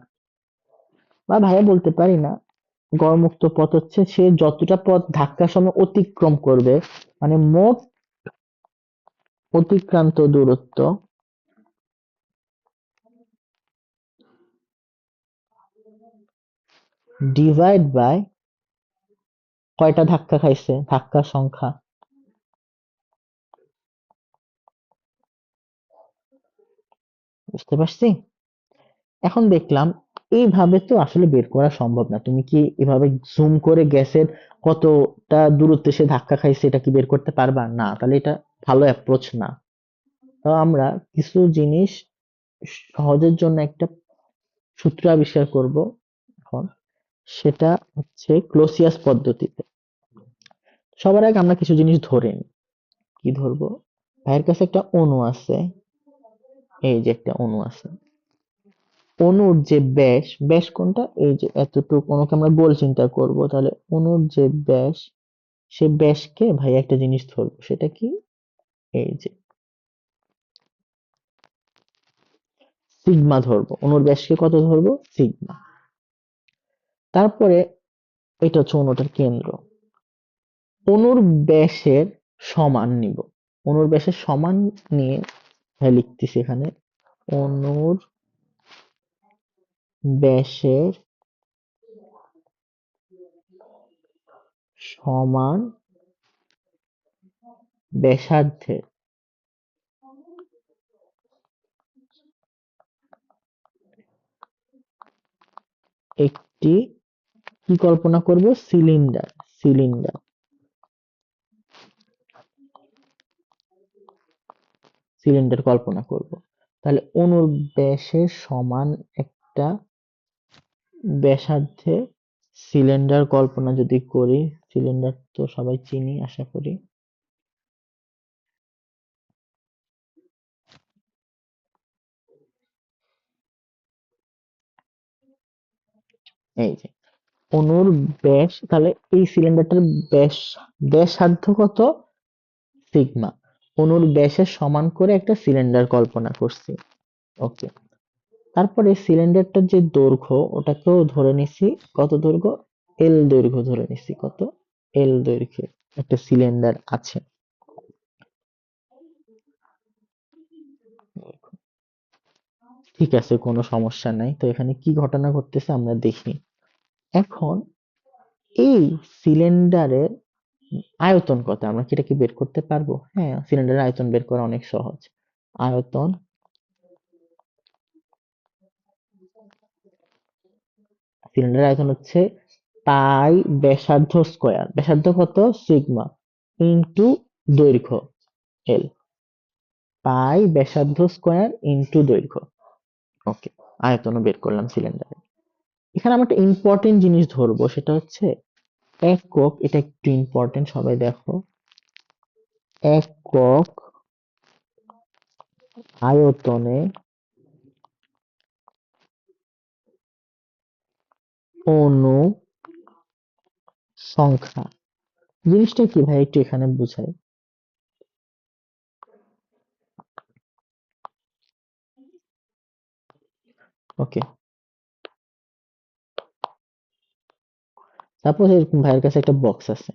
Speaker 1: বা ভাইয়া বলতে পারি না, গড়মুক্ত পথ হচ্ছে সে যতটা পথ ধাক্কার সময় অতিক্রম করবে, মানে মোট অতিক্রান্ত দূরত্ব ডিভাইড বাই কয়টা ধাক্কা খাইছে, ধাক্কার সংখ্যা। বুঝতে পারছি? এখন দেখলাম এইভাবে তো আসলে বের করা সম্ভব না। তুমি কি এভাবে জুম করে গ্যাসের কতটা দূরত্বে সে ধাক্কা খাইছে এটা কি বের করতে পারবা? না, তাহলে এটা ভালো অ্যাপ্রোচ না। তো আমরা কিছু জিনিস সহজের জন্য একটা সূত্র আবিষ্কার করব এখন, সেটা হচ্ছে ক্লোসিয়াস পদ্ধতিতে। সবার আগে আমরা কিছু জিনিস ধরে নিই। কি ধরবো? ভাইয়ের কাছে একটা অণু আছে, এই যে একটা অণু আছে, অণুর যে ব্যাস, ব্যাস কোনটা? এই যে এতটুকু অণুকে আমরা গোল চিন্তা করব, তাহলে অণুর যে ব্যাস, সে ব্যাসকে ভাই একটা জিনিস ধরবো, সেটা কি? এই যে সিগমা ধরবো, অণুর ব্যাসকে কত ধরবো, সিগমা। তারপরে এটা হচ্ছে অণুটার কেন্দ্র, অণুর ব্যাসের সমান নিব, অণুর ব্যাসের সমান নিয়ে লিখতেছি এখানে অণুর ব্যাসের সমান ব্যাসার্ধের একটি কি কল্পনা করব, সিলিন্ডার, সিলিন্ডার সিলিন্ডার কল্পনা করব। তাহলে অণুর ব্যাসের সমান একটা ব্যাসার্ধে সিলিন্ডার কল্পনা যদি করি, সিলিন্ডার তো সবাই চিনি আশা করি। এই যে অণুর ব্যাস, তাহলে এই সিলিন্ডারটার ব্যাস, ব্যাসার্ধ কত, সিগমা। অণুর ব্যাসের সমান করে একটা সিলিন্ডার কল্পনা করছি। ওকে, তারপরে সিলিন্ডারটার যে দৈর্ঘ্য ওটাকেও ধরে নিছি, কত দৈর্ঘ্য, এল দৈর্ঘ্য ধরে নিছি, কত, এল দৈর্ঘ্যের একটা সিলিন্ডার আছে। ঠিক আছে, কোনো সমস্যা নাই। তো এখানে কি ঘটনা ঘটতেছে আমরা দেখি। এখন এই সিলিন্ডারের আয়তন কত, আমরা কি এটা কি বের করতে পারবো? হ্যাঁ, সিলিন্ডারের আয়তন বের করা অনেক সহজ। আয়তন, সিলিন্ডারের আয়তন হচ্ছে পাই ব্যাসার্ধ স্কয়ার, ব্যাসার্ধ কত, সিগমা, ইনটু দৈর্ঘ্য এল, পাই ব্যাসার্ধ স্কয়ার ইনটু দৈর্ঘ্য। ওকে, আয়তনও বের করলাম সিলিন্ডারে। এখানে আমরা একটা ইম্পর্টেন্ট জিনিস ধরবো, সেটা হচ্ছে একক, এটা একটু ইম্পর্টেন্ট, সবাই দেখো, একক আয়তনে অণু সংখ্যা, জিনিসটা কি ভাই একটু এখানে বুঝাই। ওকে, সাপোজ এরকম ভাইয়ের কাছে একটা বক্স আছে।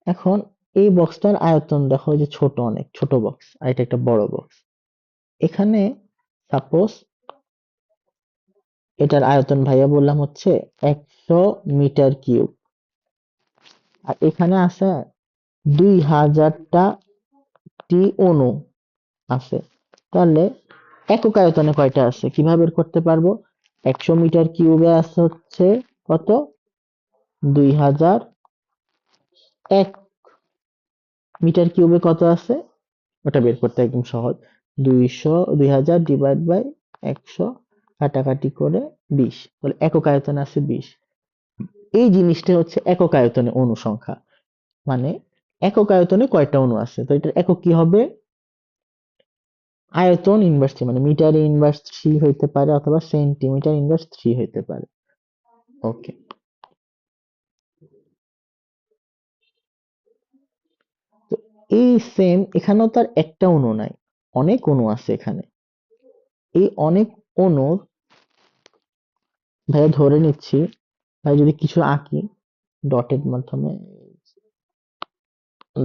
Speaker 1: এখন এই বক্সটার আয়তন দেখো যে ছোট, অনেক ছোট বক্স, আর এটা একটা বড় বক্স। এখানে সাপোজ এটার আয়তন ভাইয়া বললাম হচ্ছে 100 মিটার কিউব, আর এখানে আছে 2000টা টি অণু আছে। তাহলে একক আয়তনে কয়টা আছে কিভাবে বের করতে পারবো, 100 মিটার কিউবে আছে হচ্ছে কত, 2000, 1 মিটার কিউবে কত আছে, ওটা বের করতে একদম সহজ, 2000 ডিভাইড বাই 100, কাটাকাটি করে 20, তাহলে একক আয়তনে আছে 20। এই জিনিসটা হচ্ছে একক আয়তনে অণু সংখ্যা, মানে একক আয়তনে কয়টা অণু আছে, তো এটার একক কি হবে, আয়তন ইনভার্স 3, মানে মিটার ইনভার্স 3 হইতে পারে অথবা সেন্টিমিটার ইনভার্স 3 হইতে পারে। ওকে, তো এই সেম এখানেও তার একটা অণু নাই, অনেক অণু আছে এখানে। এই অনেক অণুর, ভাইয়া ধরে নিচ্ছি, ভাই যদি কিছু আঁকি ডটের মাধ্যমে,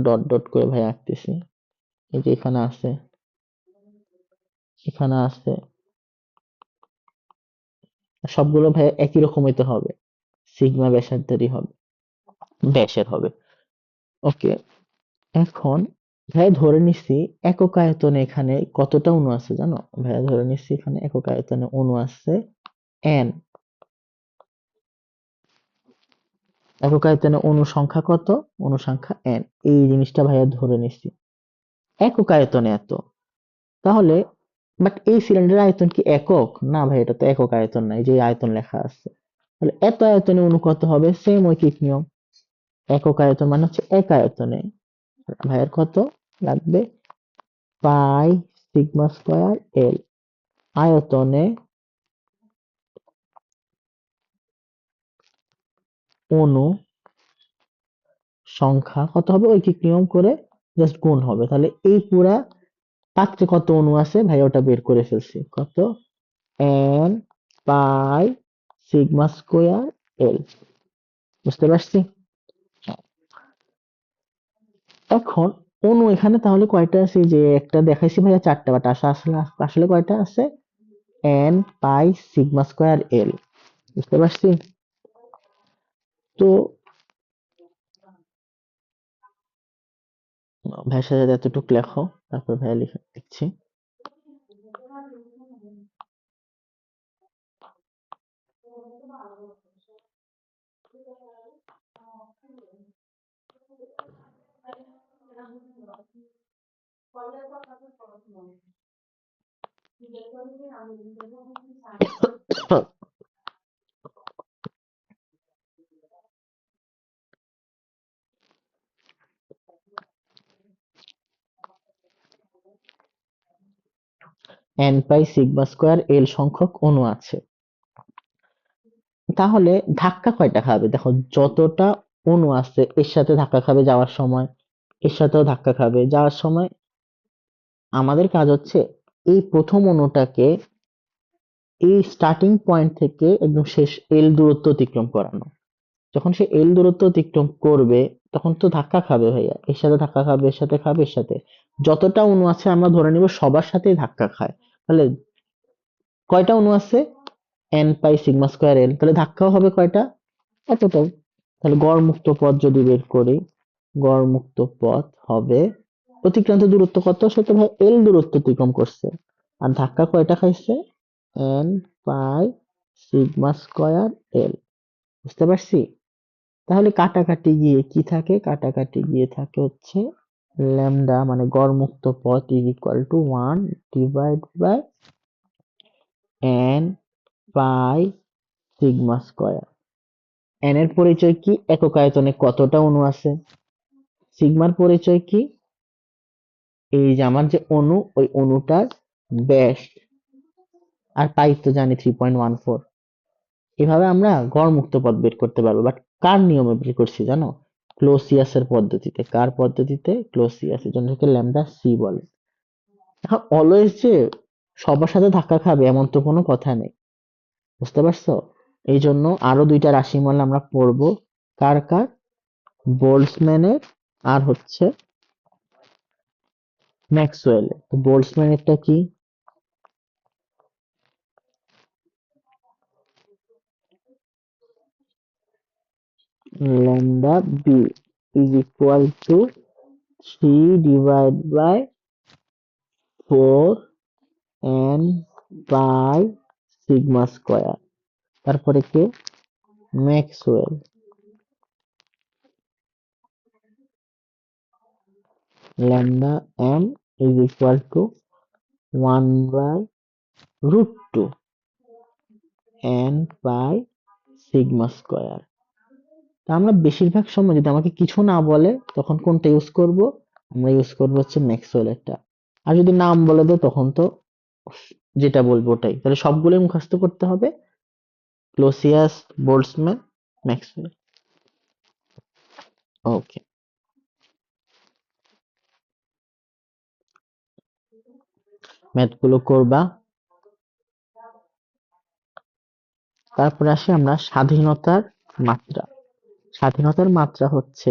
Speaker 1: ডট ডট করে ভাই আঁকতেছি। এই যে এখানে আছে, এখানে আছে, সবগুলো ভাই একই রকম হইতে হবে, সিগমা ব্যাসার্ধেরই হবে, ব্যাসের হবে। ওকে, এখন ভাই ধরে নিচ্ছি একক আয়তনে এখানে কতটা অণু আছে জানো, ভাইয়া ধরে নিচ্ছি এখানে একক আয়তনে অণু আছে n, একক আয়তনে অণু সংখ্যা কত, অণু সংখ্যা n, এই জিনিসটা ভাইয়া ধরে নিচ্ছি একক আয়তনে এত। তাহলে বাট এই সিলিন্ডারের আয়তন কি একক, না ভাই এটা তো একক আয়তন নাই, যে আয়তন লেখা আছে। তাহলে এত আয়তনে অণু কত হবে, সেম ঐকিক নিয়ম, একক আয়তন মানে হচ্ছে এক আয়তনে ভাইয়ের কত লাগবে, পাই সিগমা স্কয়ার এল, আয়তনে অণু সংখ্যা কত হবে, ঐকিক নিয়ম করে জাস্ট গুণ হবে। তাহলে এই পুরা পাত্রে কত অণু আছে ভাই ওটা বের করে ফেলছি, কত, এন পাই সিগমা স্কোয়ার এল। বুঝতে পারছি? এখন অণু এখানে তাহলে কয়টা আছে, যে একটা দেখাইছি ভাইয়া চারটা, বাট আসলে আসলে কয়টা আছে, এন পাই সিগমা স্কোয়ার এল। বুঝতে পারছি? তো ভাইয়ের সাথে এতটুকু লেখো, তারপর ভাইয়া লিখছি। এন পাই সিগমা স্কোয়ার এল সংখ্যক অণু আছে। তাহলে ধাক্কা কয়টা খাবে দেখো, যতটা অণু আছে এর সাথে ধাক্কা খাবে যাওয়ার সময়, এর সাথেও ধাক্কা খাবে যাওয়ার সময়। আমাদের কাজ হচ্ছে এই প্রথম অণুটাকে এই স্টার্টিং পয়েন্ট থেকে একদম শেষ এল দূরত্ব অতিক্রম করানো। যখন সে এল দূরত্ব অতিক্রম করবে তখন তো ধাক্কা খাবে ভাইয়া, এর সাথে ধাক্কা খাবে, এর সাথে খাবে, এর সাথে। যতটা অণু আছে আমরা ধরে নিব সবার সাথেই ধাক্কা খায়। তাহলে কয়টা অণু আছে, এন পাই সিগমা স্কোয়ার এল, তাহলে ধাক্কাও হবে কয়টা, এতটাই। তাহলে গড় মুক্ত পথ যদি বের করি, গড় মুক্ত পথ হবে, অতিক্রান্ত দূরত্ব কত, সে তো ভাই এল দূরত্ব অতিক্রম করছে, আর ধাক্কা কয়টা খাইছে, এন পাই সিগমা স্কোয়ার এল। বুঝতে পারছি? তাহলে কাটাকাটি গিয়ে কি থাকে, কাটাকাটি গিয়ে থাকে হচ্ছে ল্যামডা, মানে গড় মুক্ত পথ is equal to 1 divide by N pi sigma square. N এর পরিচয় কি, একক আয়তনে কতটা অণু আছে, সিগমার পরিচয় কি, এই যে আমার যে অণু, ওই অণুটার ব্যাস, আর পাই তো জানি 3.14। এভাবে আমরা গড় মুক্ত পথ বের করতে পারবো, বাট কার নিয়মে বের করছি জানো, ক্লোসিয়াসের পদ্ধতিতে। কার পদ্ধতিতে, ক্লোসিয়াস, এর জন্য একে ল্যামডা সি বলে। এখন অলওয়েজ যে সবার সাথে ধাক্কা খাবে এমন তো কোনো কথা নেই। বুঝতে পারছো? এই জন্য আরো দুইটা রাশিমালা আমরা পড়বো, কার কার, বোল্টজম্যানের আর হচ্ছে ম্যাক্সওয়েল। বোল্টজম্যানেরটা কি, lambda b is equal to 3 divided by 4 n by sigma square। তারপরে কে, Maxwell, lambda m is equal to 1 by root 2 n by sigma square। তা আমরা বেশিরভাগ সময় যদি আমাকে কিছু না বলে তখন কোনটা ইউজ করব, আমরা ইউজ করব হচ্ছে ম্যাক্সওয়েলেরটা। আর যদি নাম বলে দেয় তখন তো যেটা বলবো ওটাই। তাহলে সবগুলোই মুখস্থ করতে হবে, ক্লোসিয়াস, বোল্টজম্যান, ম্যাক্সওয়েল। ওকে, ম্যাথ গুলো করবা। তারপরে আসি আমরা স্বাধীনতার মাত্রা। স্বাধীনতার মাত্রা হচ্ছে,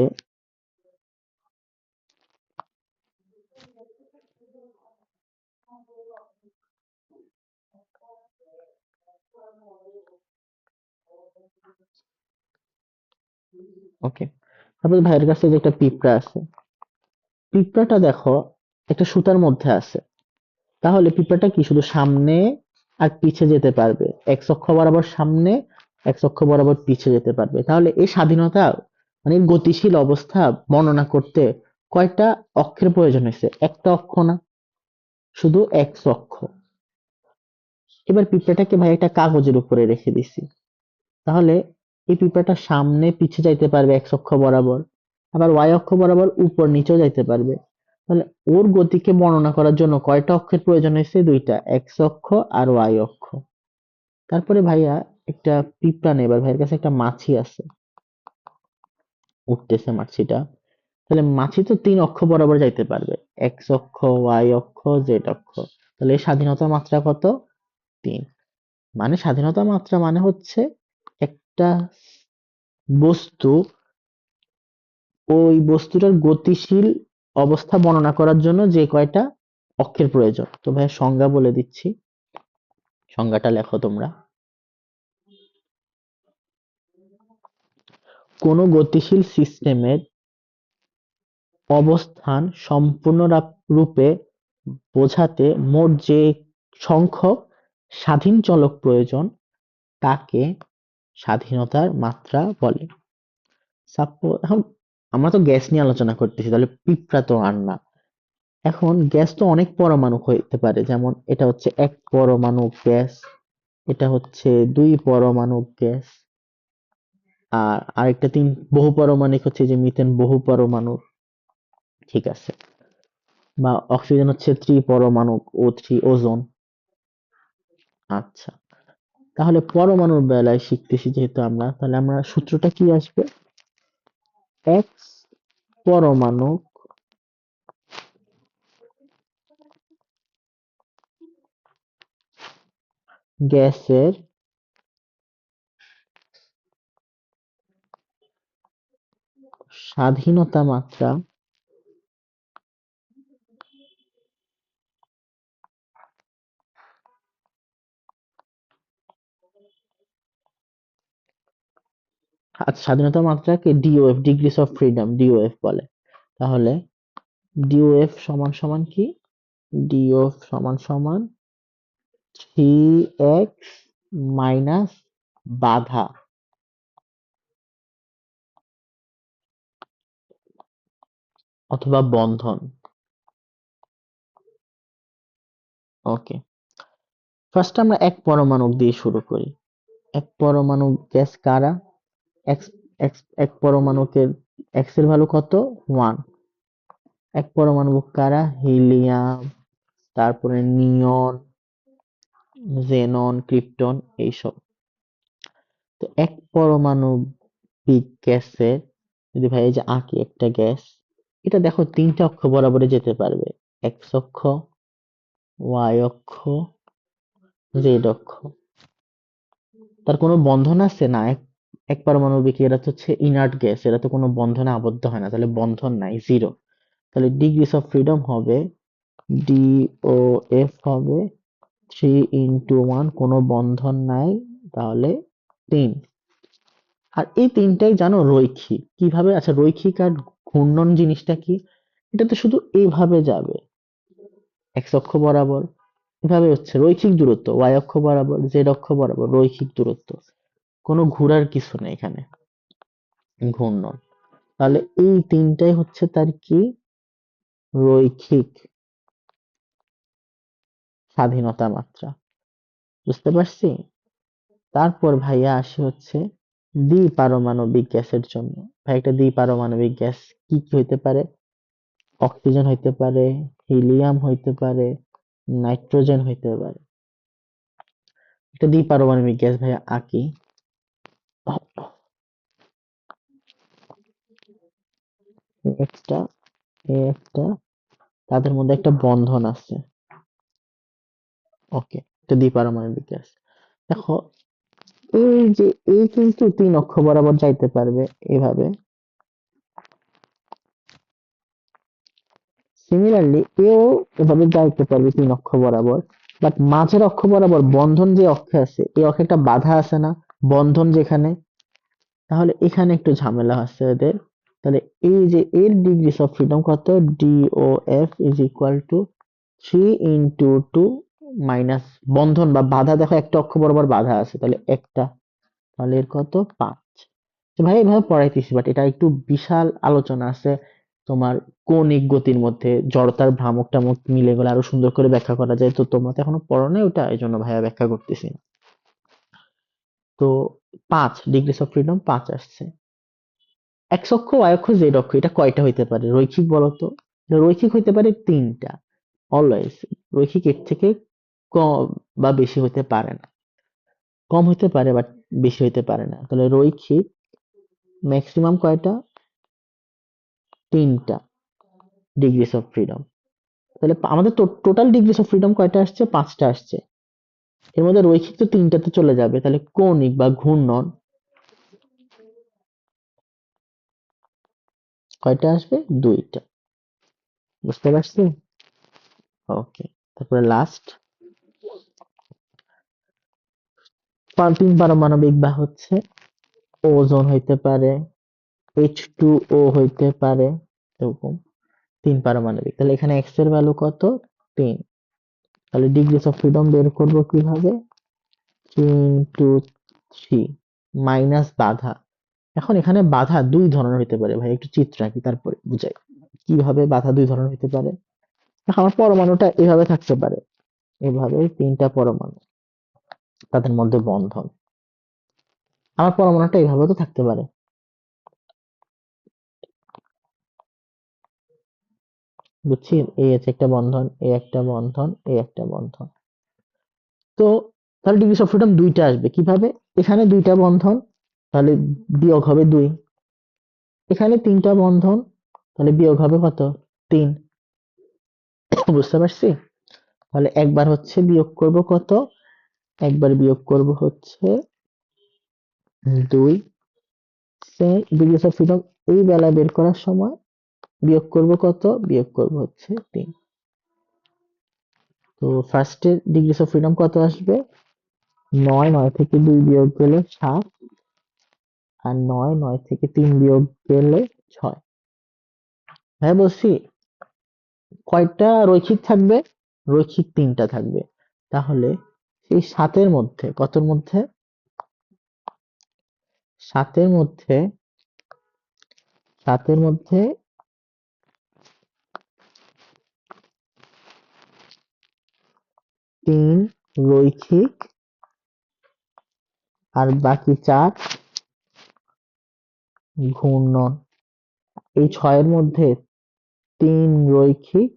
Speaker 1: ওকে, তারপর ভাইয়ের কাছে যে একটা পিঁপড়া আছে, পিঁপড়াটা দেখো একটা সুতার মধ্যে আছে। তাহলে পিঁপড়াটা কি শুধু সামনে আর পিছে যেতে পারবে, এক্স অক্ষ বরাবর সামনে, এক্স অক্ষ বরাবর পিছে যেতে পারবে। তাহলে এই স্বাধীনতা, মানে গতিশীল অবস্থা বর্ণনা করতে কয়টা অক্ষের প্রয়োজন হয়েছে, একটা অক্ষ না, শুধু এক্স অক্ষ। এবার পিঁপড়াটাকে ভাই একটা কাগজের উপরে রেখে দিছি, তাহলে এই পিঁপড়াটা সামনে পিছে যাইতে পারবে এক্স অক্ষ বরাবর, আবার ওয়াই অক্ষ বরাবর উপর নিচেও যাইতে পারবে। তাহলে ওর গতিকে বর্ণনা করার জন্য কয়টা অক্ষের প্রয়োজন হয়েছে, দুইটা, এক্স অক্ষ আর ওয়াই অক্ষ। তারপরে ভাইয়া একটা পিঁপড়া নেই, এবার ভাইয়ের কাছে একটা মাছি আছে, উঠতেছে মাছিটা। তাহলে মাছি তো 3 অক্ষ বরাবর যাইতে পারবে, এক্স অক্ষ, ওয়াই অক্ষ, জেড অক্ষ। তাহলে এই স্বাধীনতা মাত্রা কত? 3। মানে স্বাধীনতা মাত্রা মানে হচ্ছে একটা বস্তু ওই বস্তুটার গতিশীল অবস্থা বর্ণনা করার জন্য যে কয়টা অক্ষের প্রয়োজন। তো ভাই সংজ্ঞা বলে দিচ্ছি, সংজ্ঞাটা লেখো তোমরা। কোন গতিশীল সিস্টেমের অবস্থান সম্পূর্ণ রূপে বোঝাতে মোট যে সংখ্যক স্বাধীন চলক প্রয়োজন তাকে স্বাধীনতার মাত্রা বলে। এখন আমরা তো গ্যাস নিয়ে আলোচনা করতেছি, তাহলে পিঁপড়া তো আর না। এখন গ্যাস তো অনেক পরমাণু হইতে পারে, যেমন এটা হচ্ছে 1 পরমাণু গ্যাস, এটা হচ্ছে 2 পরমাণু গ্যাস, আর আরেকটা 3 বহু পারমাণবিক হচ্ছে যে মিথেন বহু পরমাণু, ঠিক আছে। বা অক্সিজেন হচ্ছে 3 পরমাণু, O3 ওজোন। আচ্ছা, তাহলে পরমাণুর বেলায় শিখতেছি যেহেতু আমরা, তাহলে আমরা সূত্রটা কি আসবে? এক্স পরমাণু গ্যাসের স্বাধীনতা মাত্রা আচ্ছা, স্বাধীনতা মাত্রাকে ডিওএফ, ডিগ্রিস অফ ফ্রিডম, ডিওএফ বলে। তাহলে ডিওএফ সমান সমান কি? ডিওএফ সমান সমান 3x মাইনাস বাধা অথবা বন্ধন। ওকে, ফার্স্ট আমরা এক পরমাণু দিয়ে শুরু করি। এক পরমাণু গ্যাস কারা? এক্স এক্স এক পরমাণুকে এক্স এর ভ্যালু কত? 1। এক পরমাণু কারা? হিলিয়াম, তারপরে নিয়ন, জেনন, ক্রিপ্টন, এইসব। তো এক পারমাণবিক গ্যাসের যদি ভাই এই যে আঁকি একটা গ্যাস, এটা দেখো 3টা অক্ষ বরাবরে যেতে পারবে, এক্স অক্ষ, ওয়াই অক্ষ, জেড অক্ষ। তার কোনো বন্ধন আছে না? এক পারমাণবিক এরা তো হচ্ছে ইনার্ট গ্যাস, এরা তো কোনো বন্ধনে আবদ্ধ হয় না, তাহলে বন্ধন নাই, জিরো। তাহলে ডিগ্রিস অফ ফ্রিডম হবে ডিওএফ হবে 3 × 1, কোনো বন্ধন নাই, তাহলে 3। আর এই তিনটাই জানো রৈখিক। কিভাবে? আচ্ছা, রৈখিক আর ঘূর্ণন জিনিসটা কি? এটা তো শুধু এইভাবে যাবে, এক্স অক্ষ বরাবর, এভাবে হচ্ছে রৈখিক দূরত্ব, ওয়াই অক্ষ বরাবর, জেড অক্ষ বরাবর রৈখিক দূরত্ব, কোনো ঘোরার কিছু নেই এখানে, ঘূর্ণন। তাহলে এই তিনটাই হচ্ছে তার কি? রৈখিক স্বাধীনতা মাত্রা। বুঝতে পারছি? তারপর ভাইয়া আসি হচ্ছে দ্বিপারমাণবিক গ্যাসের জন্য। ভাই একটা দ্বিপারমাণবিক গ্যাস কি কি হইতে পারে? অক্সিজেন হইতে পারে, হিলিয়াম হইতে পারে, নাইট্রোজেন হইতে পারে। একটা দ্বিপারমাণবিক গ্যাস ভাইয়া আঁকি, একটা একটা তাদের মধ্যে একটা বন্ধন আছে। ওকে, একটা দ্বিপারমাণবিক গ্যাস। দেখো এই যে এই কিন্তু 3 অক্ষ বরাবর যাইতে পারবে এভাবে। সিমিলারলি এও এভাবে যাইতে পারবে 3 অক্ষ বরাবর, বাট মাঝের অক্ষ বরাবর বন্ধন যে অক্ষে আছে, এই অক্ষে একটা বাধা আছে না, বন্ধন যেখানে, তাহলে এখানে একটু ঝামেলা আছে এদের। তাহলে এই যে এর ডিগ্রিস অফ ফ্রিডম কত? ডিওএফ ইজ ইকুয়াল টু 3 × 2 মাইনাস বন্ধন বা বাধা, দেখো একটা অক্ষ বরাবর বাধা আছে, তাহলে একটা, তাহলে এর কত? 5। তো ভাই এইভাবে পড়াইতেছি, বাট এটা একটু বিশাল আলোচনা আছে তোমার কৌণিক গতির মধ্যে, জড়তার ভ্রামক টামক মিলে গেলে আরো সুন্দর করে ব্যাখ্যা করা যায়। তো তোমরা তো এখনো পড়ো নাই ওটা, এই জন্য ভাইয়া ব্যাখ্যা করতেছি না। তো 5 ডিগ্রিস অফ ফ্রিডম 5 আসছে। এক্স অক্ষ, ওয়াই অক্ষ, জেড অক্ষ, এটা কয়টা হইতে পারে রৈখিক বলতো? রৈখিক হইতে পারে 3টা, অলওয়েজ। রৈখিক এর থেকে কম বা বেশি হতে পারে না, কম হইতে পারে বাট বেশি হইতে পারে না। তাহলে রৈখিক ম্যাক্সিমাম কয়টা? 3টা ডিগ্রিস অফ ফ্রিডম। তাহলে আমাদের টোটাল ডিগ্রিস অফ ফ্রিডম কয়টা আসছে? 5টা আসছে। এর মধ্যে রৈখিক তো 3টাতে চলে যাবে, তাহলে কৌণিক বা ঘূর্ণন কয়টা আসবে? 2টা। বুঝতে পারছি? ওকে, তারপরে লাস্ট 3 পারমাণবিক বা হচ্ছে ওজোন হইতে পারে, H2O হইতে পারে, এরকম 3 পারমাণবিক। তাহলে এখানে x এর ভ্যালু কত? 3। তাহলে ডিগ্রিস অফ ফ্রিডম বের করব কিভাবে? 3 ইন্টু 3 মাইনাস বাধা। এখন এখানে বাধা 2 ধরনের হইতে পারে ভাই, একটু চিত্র আঁকি তারপরে বুঝাই কিভাবে বাধা 2 ধরনের হইতে পারে। এখন আমার পরমাণুটা এভাবে থাকতে পারে, এভাবে 3টা পরমাণু, তাদের মধ্যে বন্ধন। আমার পরমাণুটা এইভাবে তো থাকতে পারে, বুঝছি? এই আছে একটা বন্ধন, এই একটা বন্ধন, এই একটা বন্ধন। তো তাহলে ডিগ্রিস অফ ফ্রিডম 2টা আসবে কিভাবে? এখানে 2টা বন্ধন, তাহলে বিয়োগ হবে 2। এখানে 3টা বন্ধন, তাহলে বিয়োগ হবে কত? 3। বুঝতে পারছি? তাহলে একবার হচ্ছে বিয়োগ করব কত? একবার বিয়োগ করব হচ্ছে 2। সে ডিগ্রিস অফ ফ্রিডম এই বেলা বের করার সময় বিয়োগ করব কত? বিয়োগ করব হচ্ছে 3। তো ফার্স্টে ডিগ্রিস অফ ফ্রিডম কত আসবে? 9, 9 থেকে 2 বিয়োগ গেলে 7, আর 9, 9 থেকে 3 বিয়োগ গেলে 6। হ্যাঁ বলছি, কয়টা রৈখিক থাকবে? রৈখিক 3টা থাকবে। তাহলে এই 7-এর মধ্যে, কতর মধ্যে? 7-এর মধ্যে, 7-এর মধ্যে 3 রৈখিক, আর বাকি 4 ঘূর্ণন। এই 6-এর মধ্যে 3 রৈখিক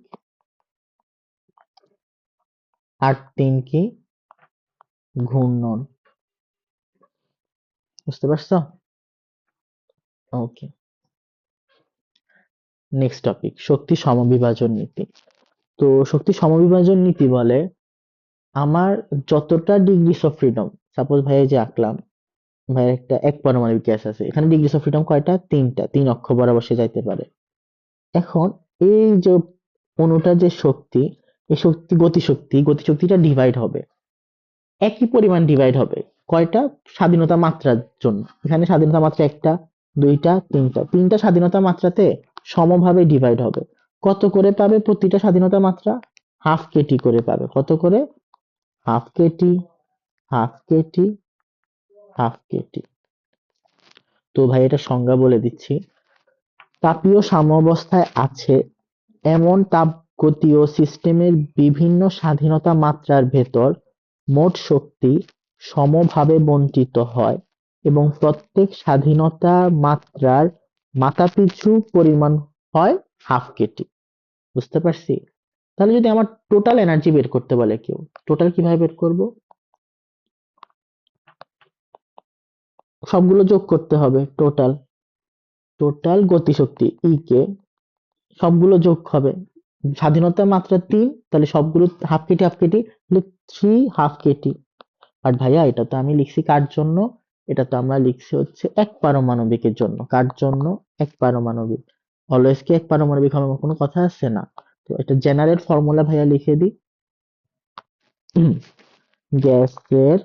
Speaker 1: আর 3 কি? ঘূর্ণন। বুঝতে পারছো? ওকে, নেক্সট টপিক, শক্তি সমবিভাজন নীতি। তো শক্তি সমবিভাজন নীতি বলে আমার যতটা ডিগ্রিস অফ ফ্রিডম, সাপোজ ভাই এই যে আঁকলাম, ভাই একটা এক পারমাণবিক গ্যাস আছে, এখানে ডিগ্রিস অফ ফ্রিডম কয়টা? 3টা, 3 অক্ষ বরাবর সে যাইতে পারে। এখন এই যে অণুটার যে শক্তি, এই শক্তি গতিশক্তি, গতিশক্তিটা ডিভাইড হবে, একই পরিমাণ ডিভাইড হবে কয়টা? স্বাধীনতা মাত্রার জন্য। এখানে স্বাধীনতা মাত্রা একটা, দুইটা, তিনটা, 3টা স্বাধীনতা মাত্রাতে সমভাবে ডিভাইড হবে। কত করে পাবে প্রতিটা স্বাধীনতা মাত্রা? হাফ কেটি করে পাবে। কত করে? Half Katie, half Katie, half Katie. তো ভাই এটা সংজ্ঞা বলে দিচ্ছি। তাপীয় সাম্যাবস্থায় আছে এমন তাপগতীয় সিস্টেমের বিভিন্ন স্বাধীনতা মাত্রার ভেতর মোট শক্তি সমভাবে বণ্টিত হয় এবং প্রত্যেক স্বাধীনতা মাত্রার মাথাপিছু পরিমাণ হয় হাফ কেটি। বুঝতে পারছি? তাহলে যদি আমার টোটাল এনার্জি বের করতে বলে কেউ, টোটাল কিভাবে বের করব? সবগুলো যোগ করতে হবে। টোটাল, টোটাল গতিশক্তি ই কে সবগুলো যোগ হবে। স্বাধীনতা মাত্রা 3, তাহলে সবগুলো হাফ কেটি হাফ কেটি, তাহলে 3 হাফ কেটি। আর ভাইয়া এটা তো আমি লিখছি কার জন্য? এটা তো আমরা লিখছি হচ্ছে এক পারমাণবিকের জন্য। কার জন্য? এক পারমাণবিক। অলওয়েজ কি এক পারমাণবিক হবে এমন কোনো কথা আছে? না। তো এটা জেনারেল ফর্মুলা ভাইয়া লিখে দিই। গ্যাসের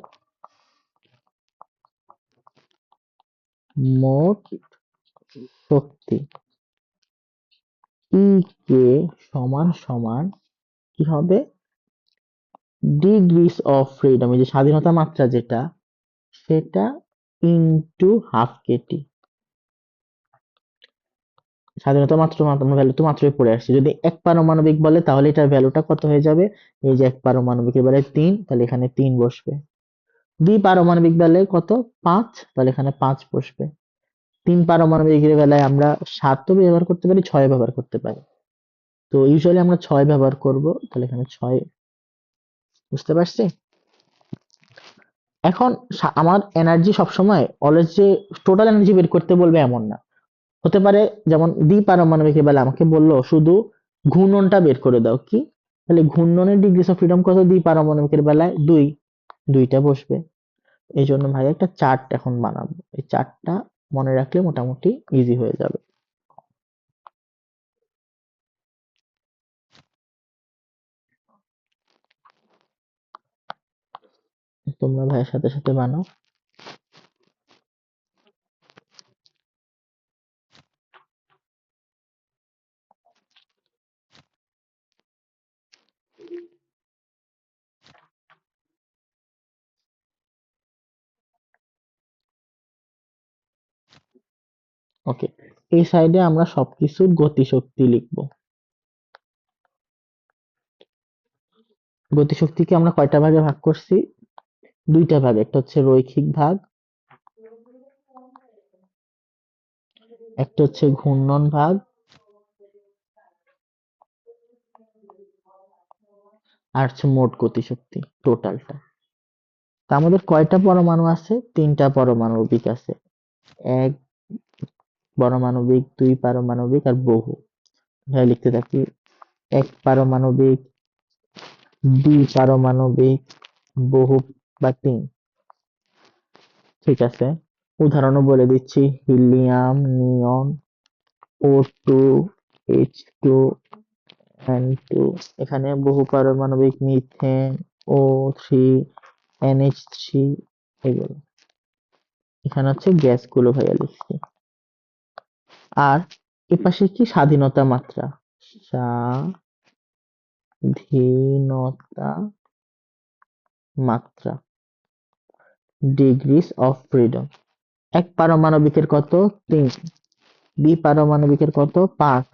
Speaker 1: মোট শক্তি ই কে সমান সমান কি হবে? ডিগ্রিস অফ ফ্রিডম, এই যে স্বাধীনতা মাত্রা যেটা, সেটা ইনটু হাফ কেটি। স্বাধীনতা মাত্র আমরা ভ্যালু তো মাত্রই পড়ে আসছি। যদি এক পারমাণবিক বলে তাহলে এটার ভ্যালুটা কত হয়ে যাবে? এই যে এক পারমাণবিক এবারে 3, তাহলে এখানে 3 বসবে। দ্বি পারমাণবিক বেলায় কত? 5, তাহলে এখানে 5 বসবে। 3 পারমাণবিকের বেলায় আমরা 7 তো ব্যবহার করতে পারি, 6 ব্যবহার করতে পারি। তো ইউজুয়ালি আমরা 6 ব্যবহার করব, তাহলে এখানে 6। বুঝতে পারছি? এখন আমার এনার্জি সবসময় অলওয়েজ যে টোটাল এনার্জি বের করতে বলবে এমন না। হতে পারে যেমন দ্বিপারমাণবিকের বেলা আমাকে বললো শুধু ঘূর্ণনটা বের করে দাও, কি তাহলে ঘূর্ণনের ডিগ্রিস অফ ফ্রিডম কত দ্বিপারমাণবিকের বেলায়? 2, 2টা বসবে। এই জন্য ভাই একটা চার্ট এখন বানাবো, এই চার্টটা মনে রাখলে মোটামুটি ইজি হয়ে যাবে। তোমরা ভাইয়ের সাথে সাথে বানাও। ওকে, এই সাইডে আমরা সবকিছুর গতিশক্তি লিখবো। গতিশক্তিকে আমরা কয়টা ভাগে ভাগ করছি? 2টা ভাগে, একটা হচ্ছে রৈখিক ভাগ, একটা হচ্ছে ঘূর্ণন ভাগ, আর হচ্ছে মোট গতিশক্তি টোটালটা। তা আমাদের কয়টা পরমাণু আছে? 3টা পারমাণবিক আছে, এক পারমাণবিক, 2 পারমাণবিক আর বহু। ভাই লিখতে থাকি, এক পারমাণবিক, 2 পারমাণবিক, বহু বা 3। ঠিক আছে, উদাহরণও বলে দিচ্ছি, হিলিয়াম, নিয়ন, O2, H2, N2, এখানে বহু পারমাণবিক মিথেন, O3, NH3, এগুলো। এখানে হচ্ছে গ্যাসগুলো ভাইয়া লিখছি। আর এপাশে কি স্বাধীনতা মাত্রা, স্বাধীনতা মাত্রা, ডিগ্রিস অফ ফ্রিডম। এক পারমাণবিকের কত? 3, দ্বিপারমাণবিকের কত? 5।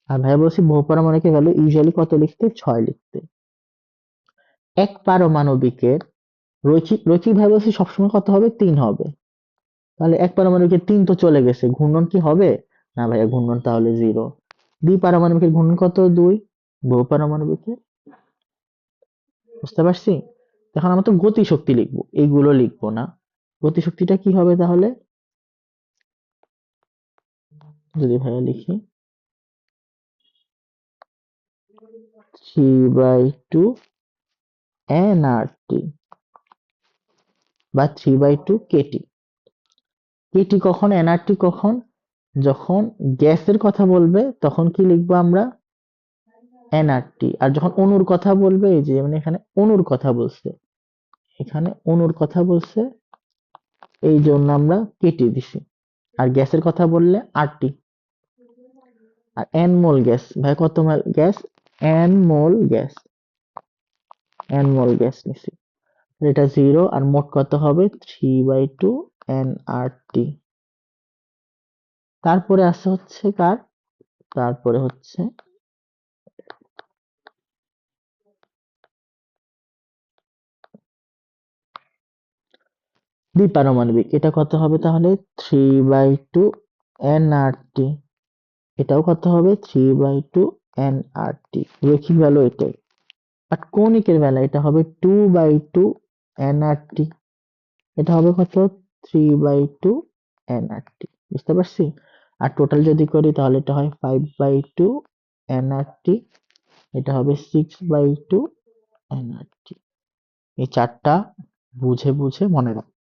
Speaker 1: আর ভাই বলছি বহু পারমাণবিকের ভ্যালু ইউজুয়ালি কত লিখতে? 6 লিখতে। এক পারমাণবিকের রৈখিক ভাবে বলছি সবসময় কত হবে? 3 হবে। তাহলে এক পারমাণবিকের 3 তো চলে গেছে, ঘূর্ণন কি হবে? না ভাইয়া, ঘূর্ণন তাহলে 0। দ্বিপারমাণবিকের ঘূর্ণন কত? 2। বহু পারমাণবিকের, বুঝতে পারছি। এখন আমরা তো গতিশক্তি লিখবো, এইগুলো লিখবো না। গতিশক্তিটা কি হবে তাহলে? যদি ভাইয়া লিখি 3/2 nRT বা 3/2 kT। kT কখন, nRT কখন? যখন গ্যাসের কথা বলবে তখন কি লিখবো আমরা? nRT। আর যখন অণুর কথা বলবে, এই যে মানে এখানে অণুর কথা বলছে, এখানে অণুর কথা বলছে, এই জন্য আমরা কেটে দিছি। আর গ্যাসের কথা বললে RT। আর n মোল গ্যাস, ভাই কত মোল গ্যাস? n মোল গ্যাস, n মোল গ্যাস নিছি। এটা 0, আর মোট কত হবে? 3/2 nRT। তারপরে আছে হচ্ছে কার? তারপরে হচ্ছে দ্বিপারমাণবিক, এটা কত হবে তাহলে? 3/2 nRT। এটাও কত হবে? 3/2 nRT। রৈখিক ভ্যালু এটাই। আর কৌণিকের বেলা এটা হবে 2/2 nRT। এটা হবে কত? 3/2 nRT। বুঝতে পারছি। আর টোটাল যদি করি তাহলে এটা হয় 5/2 nRT। এটা হবে 6/2 nRT। এই চারটা বুঝে বুঝে মনে রাখো।